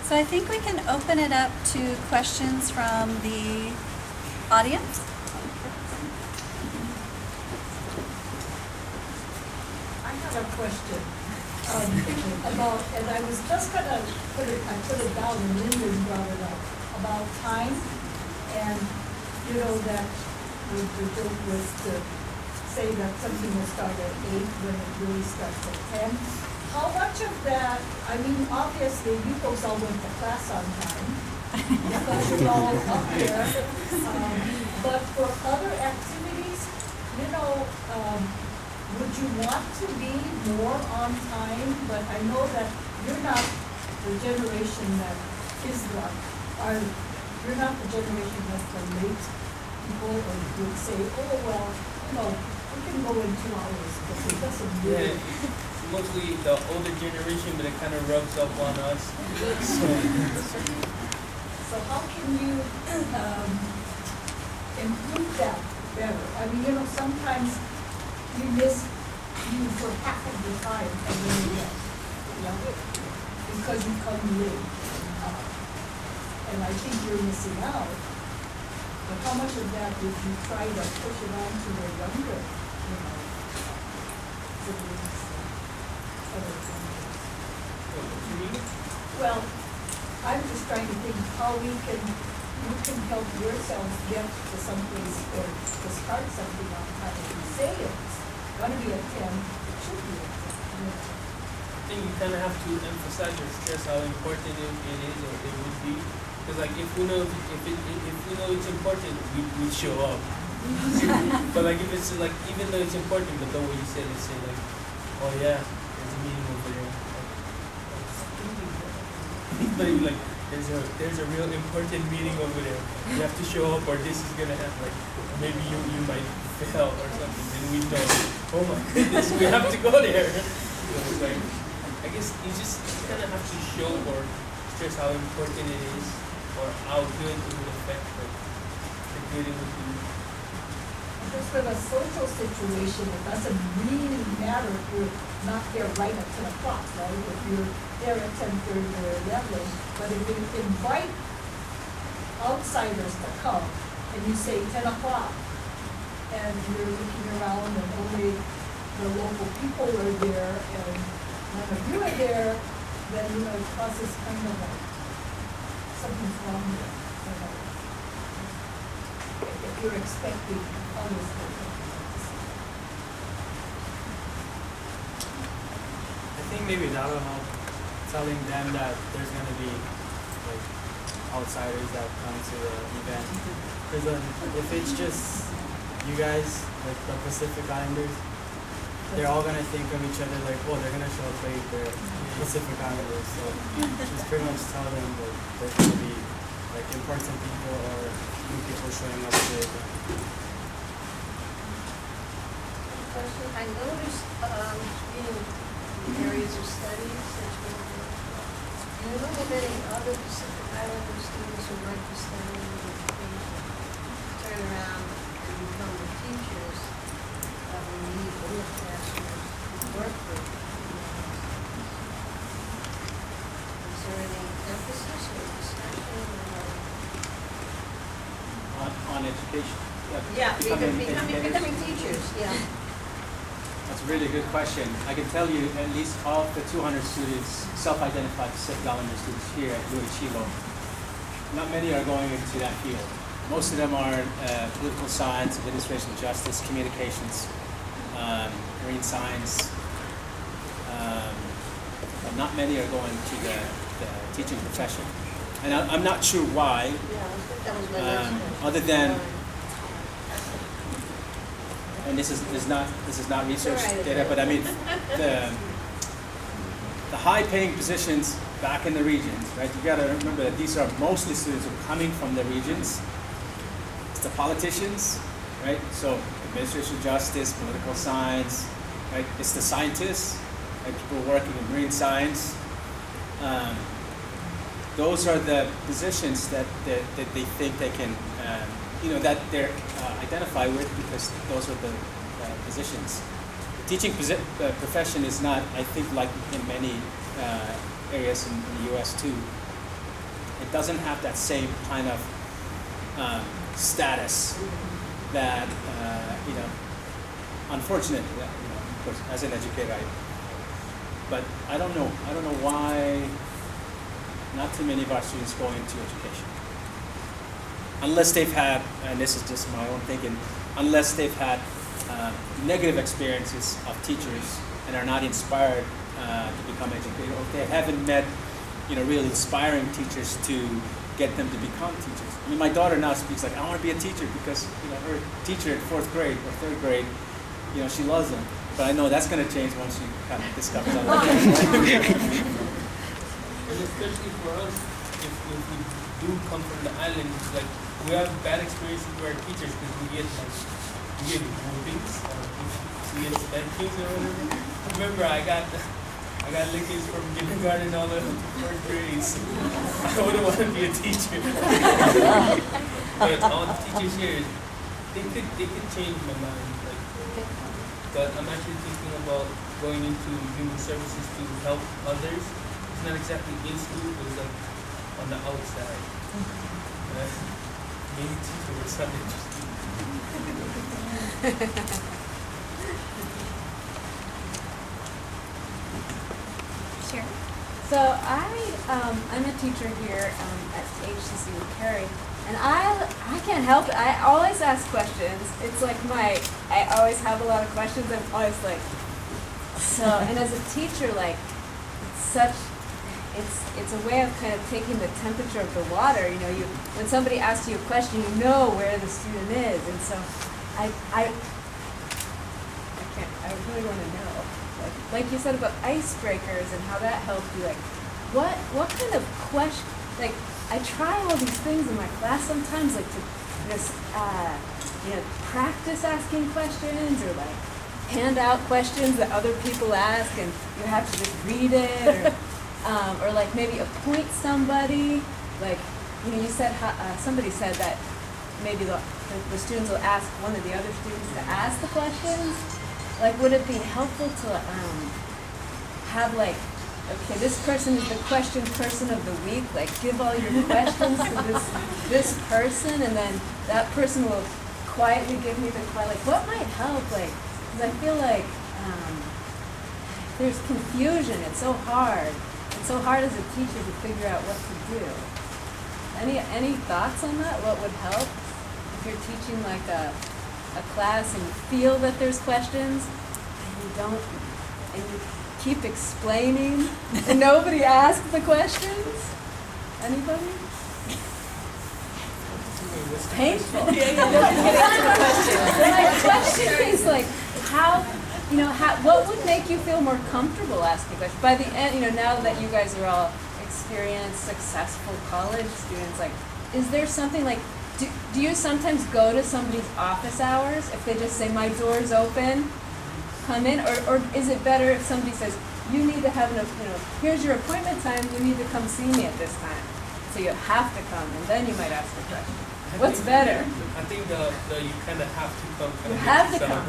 so I think we can open it up to questions from the audience. I have a question about, and I was just gonna put it down and Lyndon brought it up, about time. And you know that the joke was to say that something will start at 8 when it really starts at 10. How much of that, I mean, obviously you folks all went to class on time, because you're all up there. But for other activities, you know, would you want to be more on time? But I know that you're not the generation that is you're not the generation that's the late people, or would say, oh, well, you know, we can go in 2 hours, because it doesn't really. Yeah, mostly the older generation, but it kind of rubs up on us. So how can you improve that better? I mean, you know, sometimes you miss you for half of the time and then you get, because you come late. And I think you're missing out. But how much of that did you try to push it on to the younger, siblings, other families? What you mean? Well, I'm just trying to think how you can help yourselves get to someplace or to start something on time. If you say it's gonna be at 10, it should be at 10. I think you kind of have to emphasize or stress how important it is or it would be. Because like if we know it's important, we show up. But like if it's like even though it's important, but the way you said it, say like, oh yeah, there's a meeting over there. But you're like there's a real important meeting over there. You have to show up, or this is gonna happen. Like maybe you might fail or something. Then we know. Oh my goodness, we have to go there. So it's like I guess you just kind of have to show or stress how important it is, or how good it would affect the good it would do. Because for the social situation, it doesn't really matter if you're not there right at 10 o'clock, right? If you're there at 10:30 or 11, but if you invite outsiders to come and you say 10 o'clock, and you're looking around and only the local people are there and none of you are there, then you know it causes kind of like something's wrong there. You know, if you're expecting others to come. I think maybe that'll help, telling them that there's gonna be like outsiders that come to the event. Because if it's just you guys, like the Pacific Islanders, they're all gonna think of each other like, oh, they're gonna show up late, they're Pacific Islanders. So just pretty much tell them that there's gonna be like important people or new people showing up to the event. Question. I noticed in areas of studies that you don't have any other Pacific Islander students who like to study in education turn around and become the teachers we need in the classrooms to work with. Is there any emphasis or discussion On education. becoming teachers? Yeah. That's a really good question. I can tell you at least of the 200 students, self-identified Pacific Islander students here at UH Hilo, not many are going into that field. Most of them are political science, administration of justice, communications, marine science, but not many are going to the teaching profession. And I'm not sure why, Yeah, I think that was my next question. other than and this is not research data, but I mean the high-paying positions back in the regions, right? You got to remember that these are mostly students who are coming from the regions. It's the politicians, right? So administration of justice, political science, right? It's the scientists, right? People working in marine science. Those are the positions that they think they can, that they're identify with, because those are the positions. The teaching profession is not, I think, like in many areas in the U.S. too. It doesn't have that same kind of status that, unfortunately, of course, as an educator, but I don't know why not too many of our students go into education. Unless they've had, and this is just my own thinking, unless they've had negative experiences of teachers and are not inspired to become educators, or they haven't met, really inspiring teachers to get them to become teachers. I mean, my daughter now speaks like, I want to be a teacher because, her teacher at 4th grade or 3rd grade, she loves them. But I know that's going to change once she kind of discovers other things. And especially for us, if we do come from the island, like we have bad experiences with our teachers because we get whoopings, we get spankings or whatever. Remember, I got lickings from kindergarten all the 4th grades. I wouldn't want to be a teacher. But all the teachers here, they could change my mind. But I'm actually thinking about going into human services to help others. It's not exactly in school, but it's like on the outside. Being a teacher would sound interesting. Sure. So I'm a teacher here at HCC with Carrie, and I can't help it. I always ask questions. It's like I always have a lot of questions. I'm always like, so, and as a teacher, like, it's a way of kind of taking the temperature of the water. When somebody asks you a question, you know where the student is, and so I really want to know. Like you said about icebreakers and how that helped you, like what kind of question, like I try all these things in my class sometimes, like to just practice asking questions, or like hand out questions that other people ask and you have to just read it, or like maybe appoint somebody, like you said somebody said that maybe the students will ask one of the other students to ask the questions. Like, would it be helpful to have like, okay, this person is the question person of the week. Like, give all your questions to this person, and then that person will quietly give me the question. Like, what might help? Like, because I feel like there's confusion. It's so hard. It's so hard as a teacher to figure out what to do. Any thoughts on that? What would help if you're teaching like a class and you feel that there's questions and you keep explaining and nobody asks the questions? Anybody? It's painful. My question is like, what would make you feel more comfortable asking questions? By the end, now that you guys are all experienced, successful college students, like, is there something like, do you sometimes go to somebody's office hours if they just say, my door's open, come in? Or is it better if somebody says, you need to have here's your appointment time, you need to come see me at this time. So you have to come, and then you might ask the question. What's better? I think the you kind of have to come. You have to come.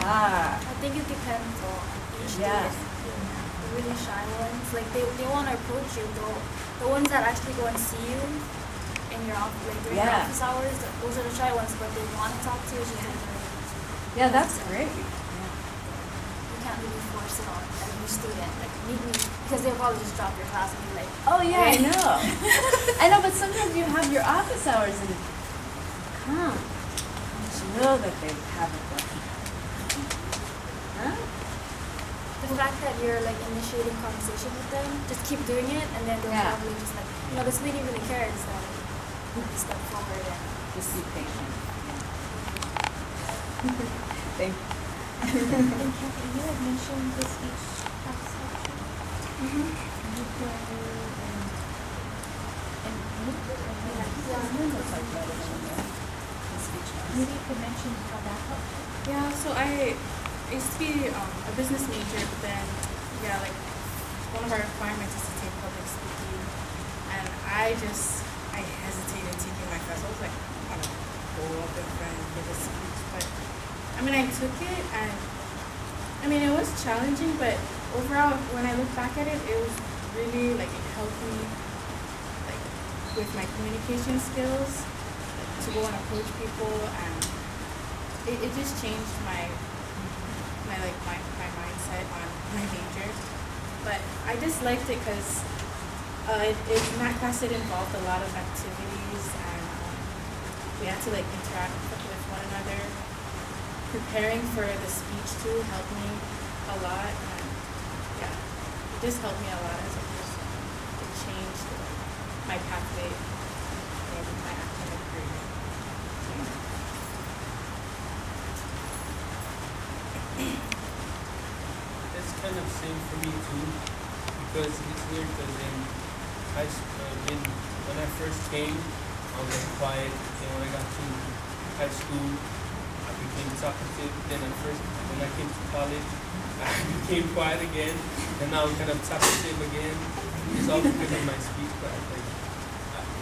I think it depends on each student. The really shy ones, like they want to approach you, though. The ones that actually go and see you in your office, like during your office hours, those are the shy ones, but they want to talk to you. Yeah, that's great. You can't really force it on every student, like meet me, because they'll probably just drop your class and be like, oh yeah, I know. I know, but sometimes you have your office hours and come. You know that they have a question. Huh? The fact that you're like initiating conversation with them, just keep doing it, and then they'll probably just like, this lady really cares, so step forward and just be patient. Thank you. And Kathy, you had mentioned the speech class section. Mm-hmm. You could, maybe you could mention how that helped you. Yeah, so I used to be a business major, but then, yeah, like, one of our requirements is to take public speaking, and I hesitated taking my class. I was like, I don't know, go up in front and give a speech, but, I mean, I took it, and, I mean, it was challenging, but overall, when I look back at it, it was really, like, it helped me, like, with my communication skills, like, to go and approach people, and it just changed my mindset on my major. But I just liked it because in that class it involved a lot of activities, and we had to like interact with one another. Preparing for the speech too helped me a lot, and yeah, it just helped me a lot as a person. It changed my pathway in my academic career. That's kind of same for me too, because it's weird because in high school, when I first came, I was like quiet, and when I got to high school, I became talkative. Then when I came to college, I became quiet again, and now I'm kind of talkative again. It's all because of my speech class.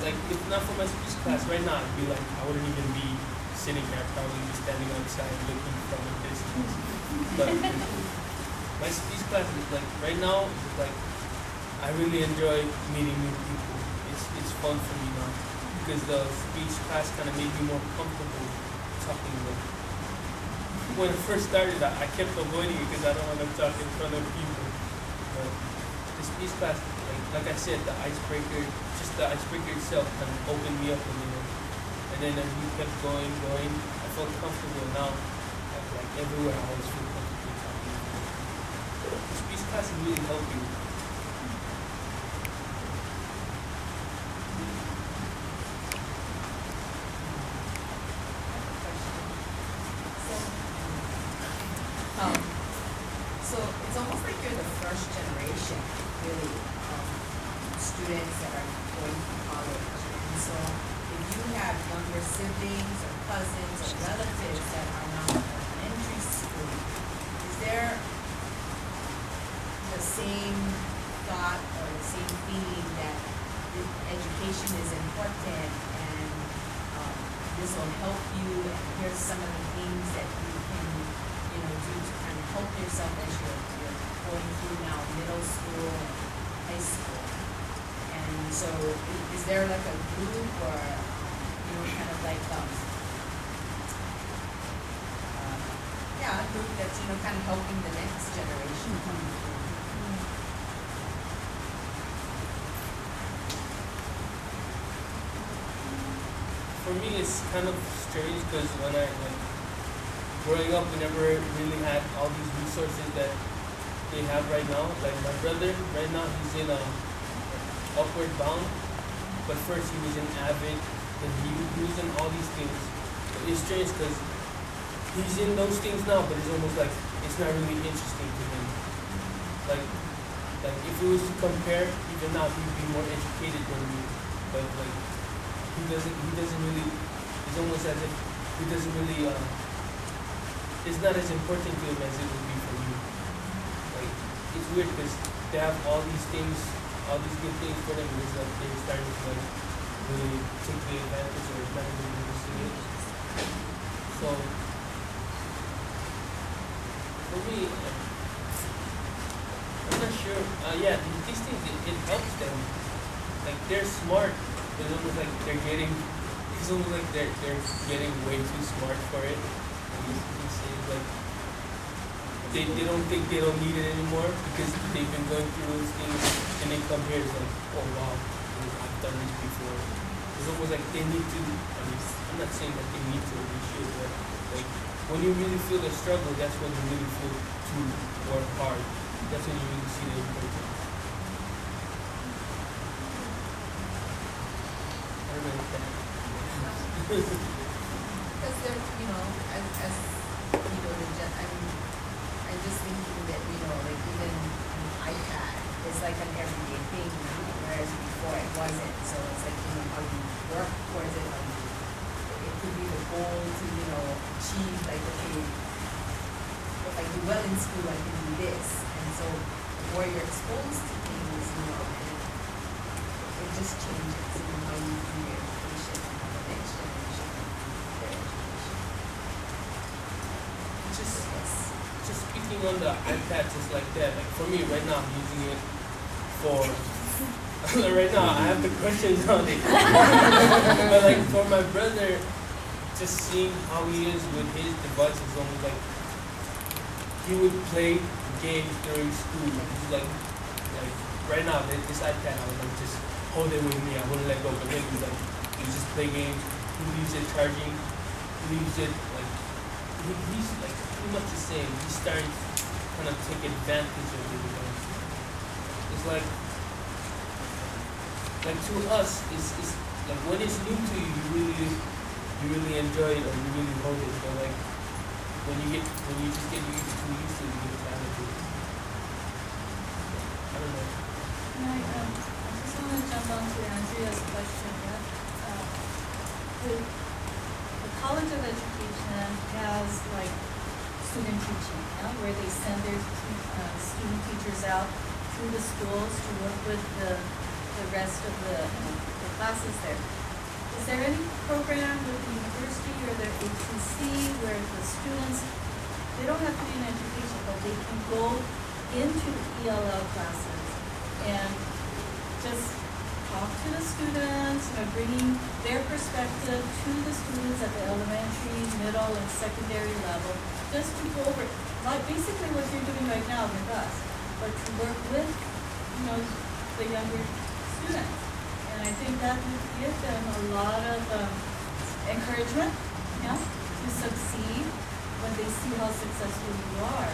Like if not for my speech class, right now I'd be like, I wouldn't even be sitting here. I'd probably be standing outside looking from a distance. But my speech class is like right now. It's like I really enjoy meeting new people. It's fun for me now because the speech class kind of made me more comfortable talking with. When I first started, I kept avoiding it because I don't want to talk in front of people. But the speech class, like I said, the icebreaker itself kind of opened me up a little. And then as we kept going, I felt comfortable now. Like everywhere, I always feel comfortable talking. The speech class is really helping. So it's almost like you're the first generation, really, students that are going to college. And so if you have younger siblings or cousins or relatives that are now in elementary school, is there the same thought or the same feeling that education is important and this will help you, and here's some of the things that you can, do to kind of help yourself as you're going through now middle school and high school? And so is there like a group or, kind of like, a group that's, kind of helping the next generation come through? For me, it's kind of strange because when growing up, we never really had all these resources that they have right now. Like my brother, right now, he's in Upward Bound, but first he was in Avid, and he was in all these things. But it's strange because he's in those things now, but it's almost like it's not really interesting to him. Like if it was to compare, even now he'd be more educated than me, but like he doesn't really. It's almost as if he doesn't really. It's not as important to him as it would be for you. Like it's weird because they have all these things, all these good things for them. It's like they're starting to really take the advantage or not even using it. So for me, I'm not sure. These things it helps them. Like they're smart. It's almost like they're getting. It's almost like they're getting way too smart for it. You say like they don't think they don't need it anymore because they've been going through those things, and they come here. It's like, oh wow, I've done this before. It's almost like they need to. I'm not saying that they need to. They should, but like when you really feel the struggle, that's when you really feel to work hard. That's when you really see the importance. I don't know if that. Because they're, as I'm just thinking that, like even an iPad is like an everyday thing now, whereas before it wasn't. So it's like, how you work towards it, it could be the goal to, achieve, like, okay, if I do well in school, I can do this. And so the more you're exposed to things, it just changes, how you do your education and how the next generation can do their education. Just speaking on the iPad, just like that. Like for me, right now, I'm using it for. Right now, I have the questions on it. But like for my brother, just seeing how he is with his devices, almost like he would play games during school. He's like right now, this iPad, I would like just hold it with me. I wouldn't let go. But then he just play games. He leaves it charging. He leaves it like he's like pretty much the same. He's starting to kind of take advantage of it. It's like to us, it's like when it's new to you, you really enjoy it or you really hold it. But like when you just get used to it, you get tired of it. I don't know. I just want to jump on to Andrea's question. The College of Education has like student teaching, where they send their student teachers out to the schools to work with the rest of the classes there. Is there any program with the university or their HCC where the students, they don't have to be in education, but they can go into ELL classes and just talk to the students, bringing their perspective to the students at the elementary, middle, and secondary level, just to go over, like basically what you're doing right now with us, but to work with, the younger students. And I think that would give them a lot of encouragement, to succeed when they see how successful you are.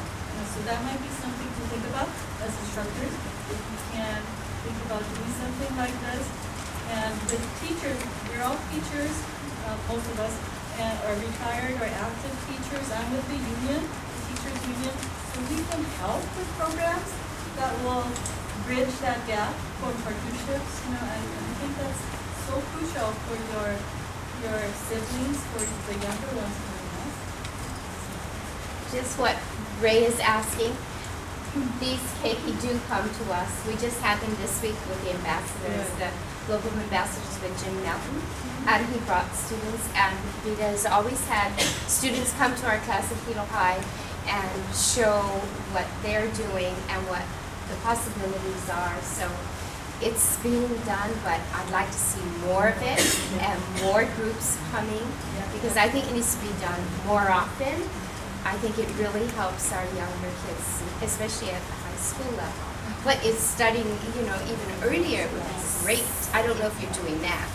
So that might be something to think about as instructors, if you can think about doing something like this. And with teachers, we're all teachers, most of us, and are retired or active teachers. I'm with the union, the teachers union, so we can help with programs that will bridge that gap for partnerships. I think that's so crucial for your siblings, for the younger ones. Just what Ray is asking. These kids do come to us. We just had them this week with the ambassadors, the global ambassadors with Jim Melton, and he brought students, and he has always had students come to our class at Hilo High and show what they're doing and what the possibilities are. So it's being done, but I'd like to see more of it and more groups coming, because I think it needs to be done more often. I think it really helps our younger kids, especially at the high school level. But it's studying, even earlier would be great. I don't know if you're doing that.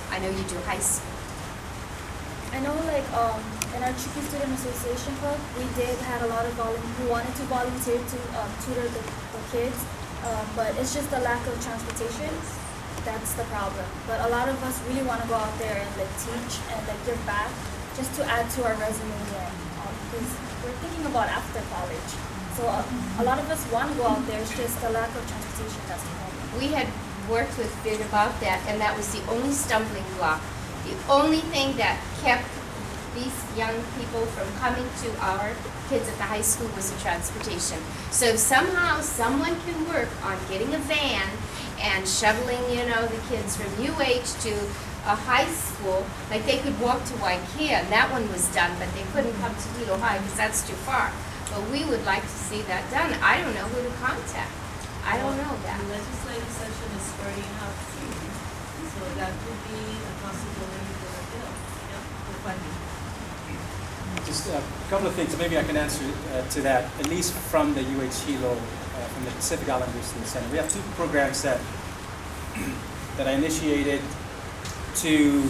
I know you do high school. I know, in our Chuki Student Association Club, we had a lot of who wanted to volunteer to tutor the kids, but it's just the lack of transportation. That's the problem. But a lot of us really want to go out there and teach and give back, just to add to our resume, because we're thinking about after college. So a lot of us want to go out there. It's just the lack of transportation that's the problem. We had worked with Bid about that, and that was the only stumbling block. The only thing that kept these young people from coming to our kids at the high school was the transportation. So if somehow someone can work on getting a van and shuttling, the kids from UH to a high school, like they could walk to Waikea, and that one was done, but they couldn't come to Hilo High because that's too far. But we would like to see that done. I don't know who to contact. I don't know that. The legislative session is starting up soon, so that could be a possibility for a bill, for funding. Just a couple of things, maybe I can answer to that, at least from the UH Hilo, from the Pacific Islander Student Center. We have two programs that I initiated to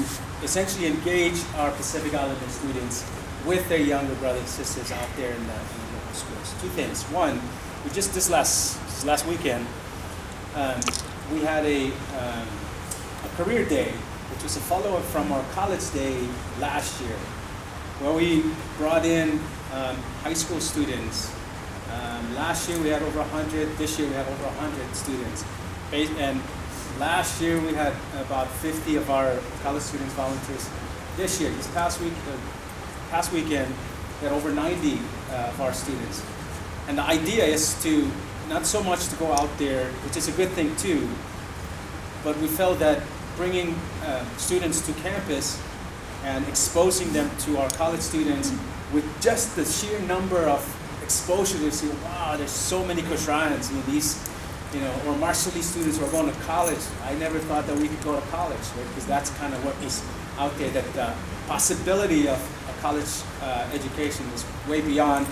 essentially engage our Pacific Islander students with their younger brothers and sisters out there in the local schools. Two things. One, we just this last weekend, we had a career day, which was a follow-up from our college day last year, where we brought in high school students. Last year we had over 100, this year we have over 100 students. And last year we had about 50 of our college students volunteers. This year, this past weekend, we had over 90 of our students. And the idea is to, not so much to go out there, which is a good thing too, but we felt that bringing students to campus and exposing them to our college students with just the sheer number of exposure, they see, wow, there's so many Koshrayans, these, or Marshallese students who are going to college. I never thought that we could go to college, right? Because that's kind of what was out there, that the possibility of a college education is way beyond,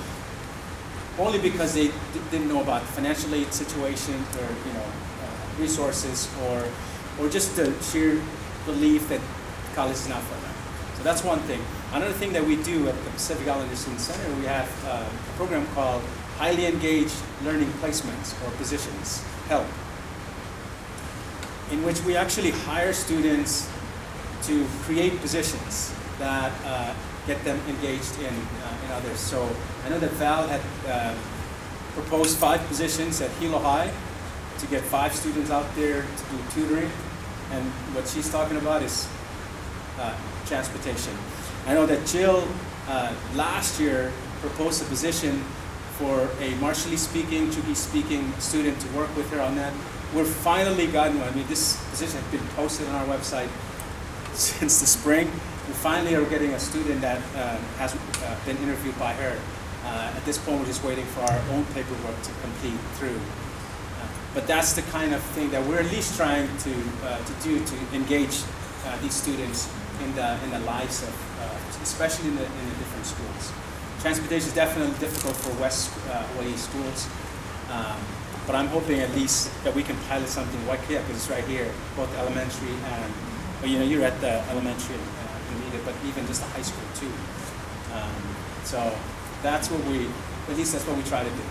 only because they didn't know about financial aid situation or resources, or just the sheer belief that college is not for them. So that's one thing. Another thing that we do at the Pacific Islander Student Center, we have a program called Highly Engaged Learning Placements or Positions, HELP, in which we actually hire students to create positions that get them engaged in others. So I know that Val had proposed 5 positions at Hilo High to get 5 students out there to do tutoring, and what she's talking about is transportation. I know that Jill last year proposed a position for a Marshallese speaking, Chugi speaking student to work with her on that. We're finally gotten one. I mean, this position has been posted on our website since the spring. We finally are getting a student that has been interviewed by her. At this point, we're just waiting for our own paperwork to complete through. But that's the kind of thing that we're at least trying to do to engage these students in the lives of, especially in the different schools. Transportation is definitely difficult for West Hawaii schools, but I'm hoping at least that we can pilot something like here, because it's right here, both elementary and, you're at the elementary in Nita, but even just the high school too. So that's what at least that's what we try to do.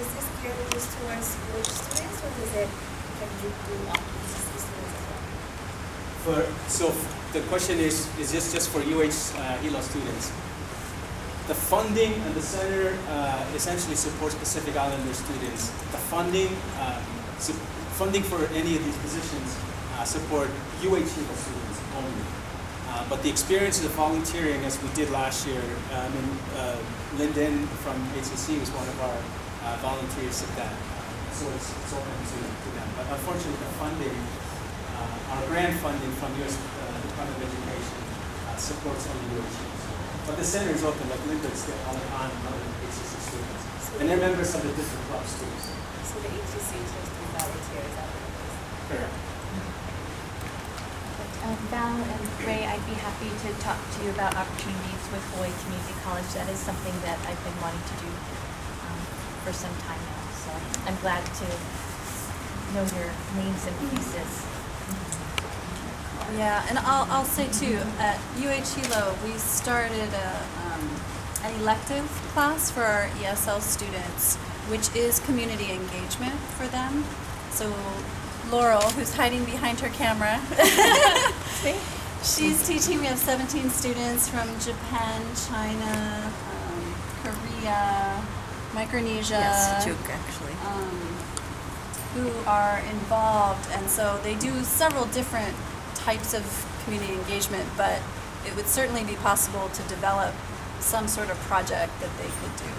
Is this geared just towards UH students, or can you do PCC students as well? So the question is this just for UH Hilo students? The funding and the center essentially supports Pacific Islander students. The funding for any of these positions support UH Hilo students only. But the experience of volunteering, as we did last year, Lyndon from HCC was one of our volunteers at that. So it's open to them. But unfortunately, the funding, our grant funding from U.S. Department of Education supports only UH. But the center is open, like Linda's on other HCC students. And they're members of the different clubs too. So the HCC is just through volunteers out there? Correct. Val and Ray, I'd be happy to talk to you about opportunities with Hawaii Community College. That is something that I've been wanting to do for some time now. So I'm glad to know your names and pieces. Yeah, and I'll say too, at UH Hilo, we started an elective class for our ESL students, which is community engagement for them. So Laurel, who's hiding behind her camera, she's teaching. We have 17 students from Japan, China, Korea, Micronesia. Yes, Juk actually. Who are involved, and so they do several different types of community engagement, but it would certainly be possible to develop some sort of project that they could do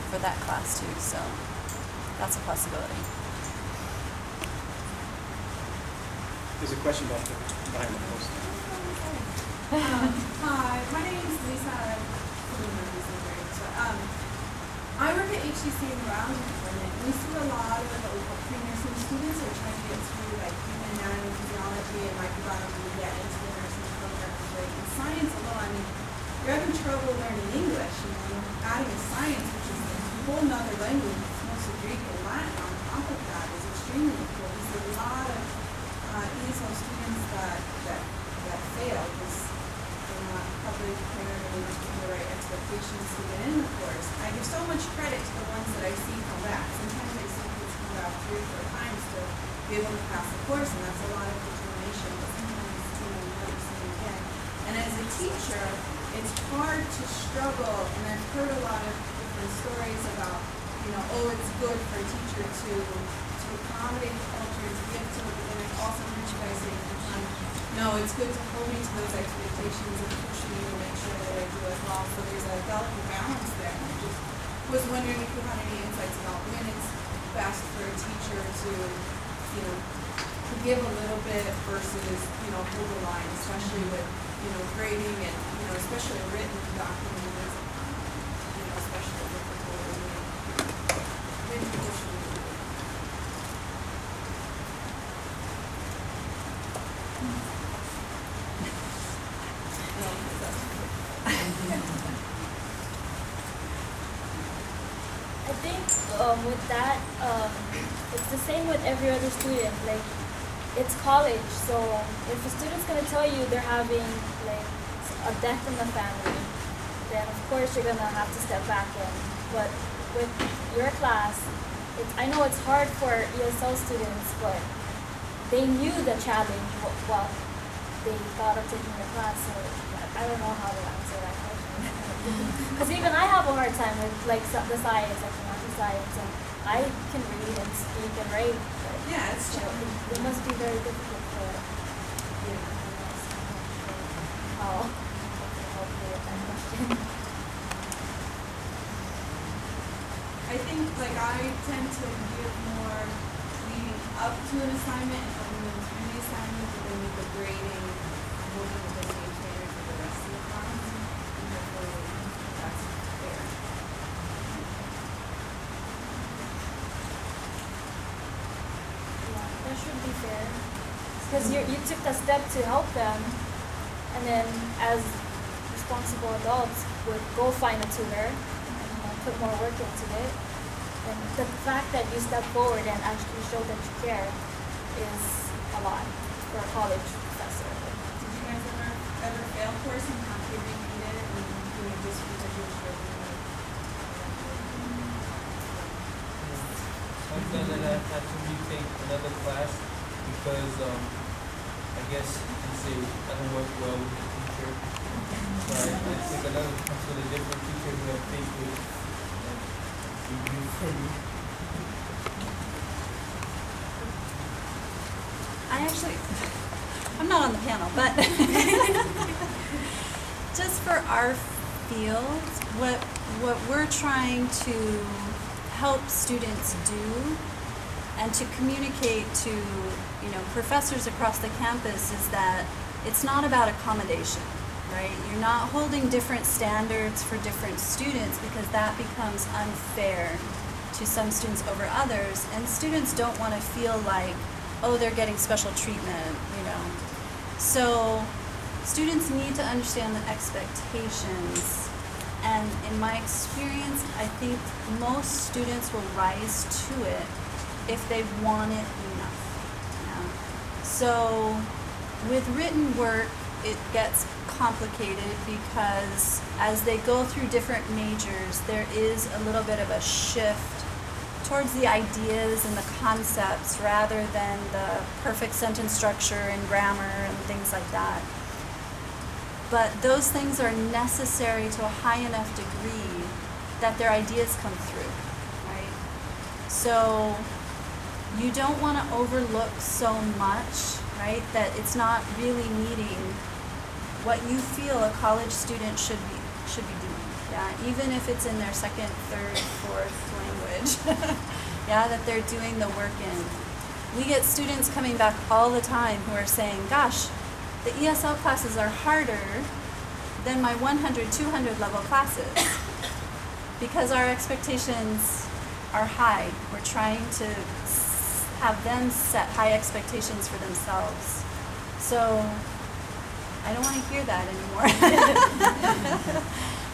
for that class too, so that's a possibility. There's a question about behind the post. Hi, my name is Lisa. I work at HCC in the Round Department. We see a lot of pre-nursing students who are trying to get through like human anatomy, physiology, and microbiology to get into the nursing program. In science alone, I mean, you're having trouble learning English. Adding a science, which is a whole nother language, it's mostly Greek and Latin on top of that, is extremely important. There's a lot of ESL students that fail because they're not probably prepared or with the right expectations to get in the course. I give so much credit to the ones that I see come back. Sometimes I see kids come back 3 or 4 times to be able to pass the course, and that's a lot of determination. But sometimes, you never see them again. And as a teacher, it's hard to struggle, and I've heard a lot of different stories about, oh, it's good for a teacher to accommodate the culture, to give to it, but then I've also heard you guys say sometimes, no, it's good to hold me to those expectations and push me to make sure that I do as well. So there's a delicate balance there. And I just was wondering if you had any insights about when it's best for a teacher to, to give a little bit versus, hold the line, especially with, grading and, especially written document is, especially difficult when traditionally. I think with that, it's the same with every other student. Like, it's college, so if a student's gonna tell you they're having like a death in the family, then of course you're gonna have to step back in. But with your class, I know it's hard for ESL students, but they knew the challenge while they thought of taking the class. So I don't know how to answer that question. Because even I have a hard time with like the science, like the science, and I can read and speak and write. But, yeah, it's challenging. It must be very difficult for how hopefully with that question. I think I tend to give more leading up to an assignment and helping them through the assignment, but then with the grading, holding the same standard for the rest of the class. And hopefully that's fair. Yeah, that should be fair. Because you took the step to help them, and then as responsible adults would go find a tutor and put more work into it. And the fact that you step forward and actually show that you care is a lot for a college professor. Did you guys ever fail course and have to repeat it and just because you were struggling? I've done that. I had to retake another class because I guess you can say I don't work well with the teacher. So I took another class with a different teacher who I think would review for me. I'm not on the panel, but just for our field, what we're trying to help students do and to communicate to professors across the campus is that it's not about accommodation, right? You're not holding different standards for different students because that becomes unfair to some students over others, and students don't want to feel like, oh, they're getting special treatment, So students need to understand the expectations, and in my experience, I think most students will rise to it if they want it enough. So with written work, it gets complicated because as they go through different majors, there is a little bit of a shift towards the ideas and the concepts rather than the perfect sentence structure and grammar and things like that. But those things are necessary to a high enough degree that their ideas come through, right? So you don't want to overlook so much, right, that it's not really meeting what you feel a college student should be doing. Yeah, even if it's in their second, third, fourth language. Yeah, that they're doing the work in. We get students coming back all the time who are saying, gosh, the ESL classes are harder than my 100, 200 level classes because our expectations are high. We're trying to have them set high expectations for themselves. So I don't want to hear that anymore.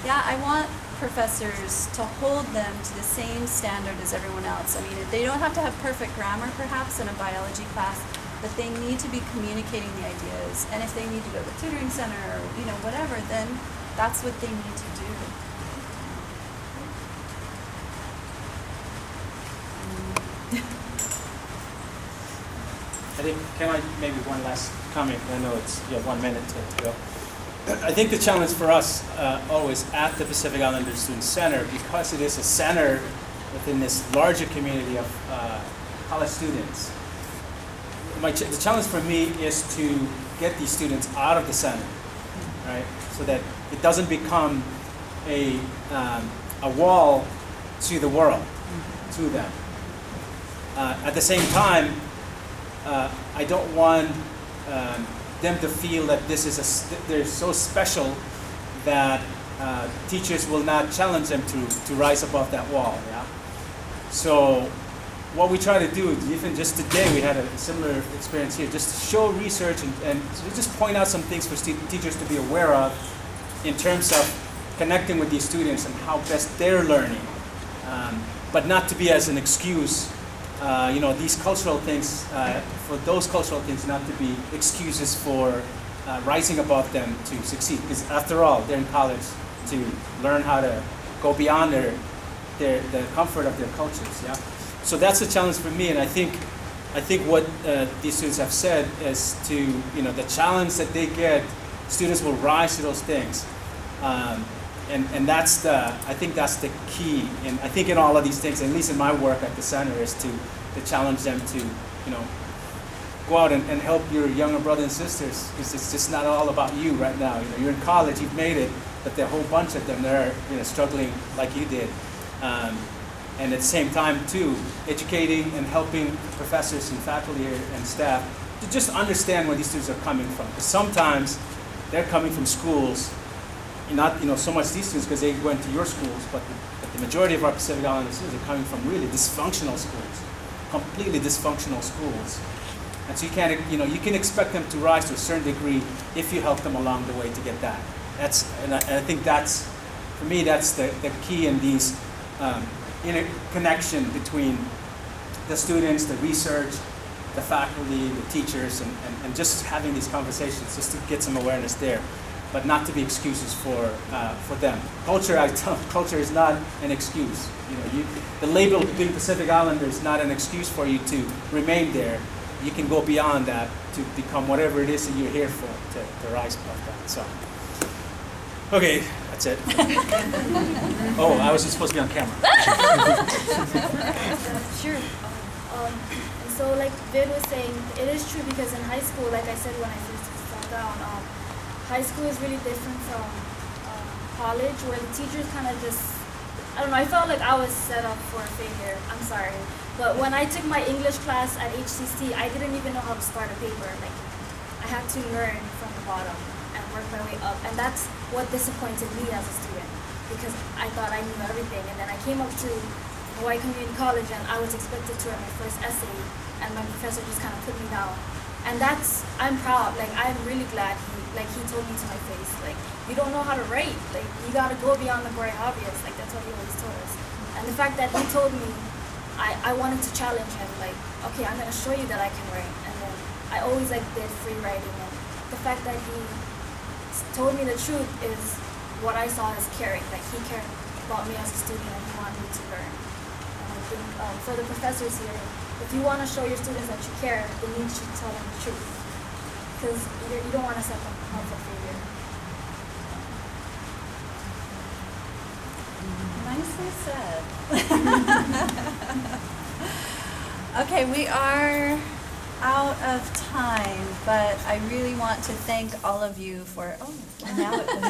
Yeah, I want professors to hold them to the same standard as everyone else. I mean, they don't have to have perfect grammar perhaps in a biology class, but they need to be communicating the ideas. And if they need to go to the tutoring center or whatever, then that's what they need to do. I think, can I maybe one last comment? I know it's 1 minute to go. I think the challenge for us always at the Pacific Islander Student Center, because it is a center within this larger community of college students, the challenge for me is to get these students out of the center, right? So that it doesn't become a wall to the world, to them. At the same time, I don't want them to feel that this is they're so special that teachers will not challenge them to rise above that wall. Yeah. So what we try to do, even just today, we had a similar experience here, just to show research and just point out some things for teachers to be aware of in terms of connecting with these students and how best they're learning, but not to be as an excuse. These cultural things, for those cultural things not to be excuses for rising above them to succeed. Because after all, they're in college to learn how to go beyond the comfort of their cultures. Yeah. So that's a challenge for me, and I think what these students have said is the challenge that they get, students will rise to those things. And I think that's the key. And I think in all of these things, at least in my work at the center, is to challenge them to, go out and help your younger brothers and sisters. Because it's just not all about you right now. You're in college, you've made it, but there are a whole bunch of them that are struggling like you did. And at the same time, too, educating and helping professors and faculty and staff to just understand where these students are coming from. Because sometimes they're coming from schools, not so much these students because they went to your schools, but the majority of our Pacific Islander students are coming from really dysfunctional schools, completely dysfunctional schools. And so you can expect them to rise to a certain degree if you help them along the way to get that. And I think that's, for me, that's the key in these interconnection between the students, the research, the faculty, the teachers, and just having these conversations just to get some awareness there, but not to be excuses for them. Culture is not an excuse. The label being Pacific Islander is not an excuse for you to remain there. You can go beyond that to become whatever it is that you're here for, to rise above that. So, okay, that's it. Oh, I wasn't supposed to be on camera. Sure. And so, like Vid was saying, it is true because in high school, like I said when I first sat down, high school is really different from college, where the teachers kind of just, I don't know, I felt like I was set up for a failure. I'm sorry. But when I took my English class at HCC, I didn't even know how to start a paper. Like, I had to learn from the bottom and work my way up. And that's what disappointed me as a student, because I thought I knew everything. And then I came up to Hawaii Community College and I was expected to write my first essay, and my professor just kind of put me down. And I'm proud. Like, I'm really glad he told me to my face, like, you don't know how to write. Like, you gotta go beyond the very obvious. Like, that's what he always told us. And the fact that he told me, I wanted to challenge him, like, okay, I'm gonna show you that I can write. And then I always did free writing, and the fact that he told me the truth is what I saw as caring. Like, he cared about me as a student and he wanted me to learn. And I think for the professors here, if you want to show your students that you care, then you should tell them the truth, because you don't want to set them up for failure. Nicely said. Okay, we are out of time, but I really want to thank all of you for, now we can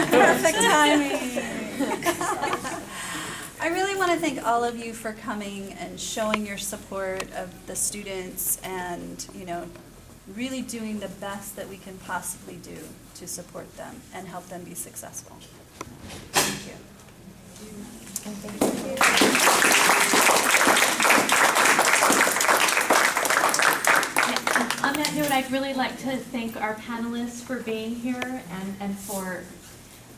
hear. Perfect timing. I really want to thank all of you for coming and showing your support of the students and, really doing the best that we can possibly do to support them and help them be successful. Thank you. And thank you. On that note, I'd really like to thank our panelists for being here and for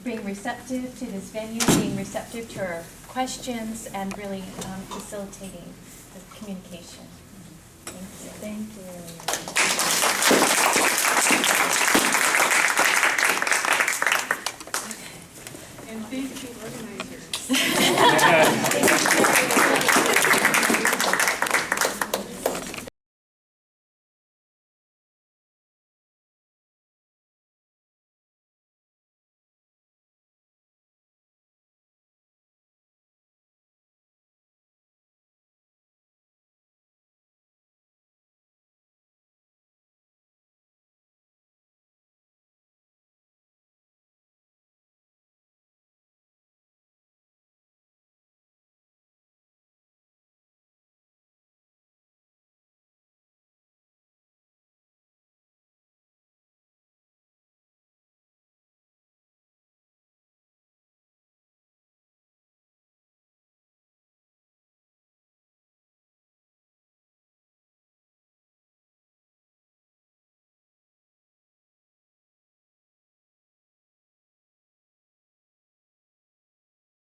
being receptive to this venue, being receptive to our questions, and really facilitating the communication. Thank you. Thank you.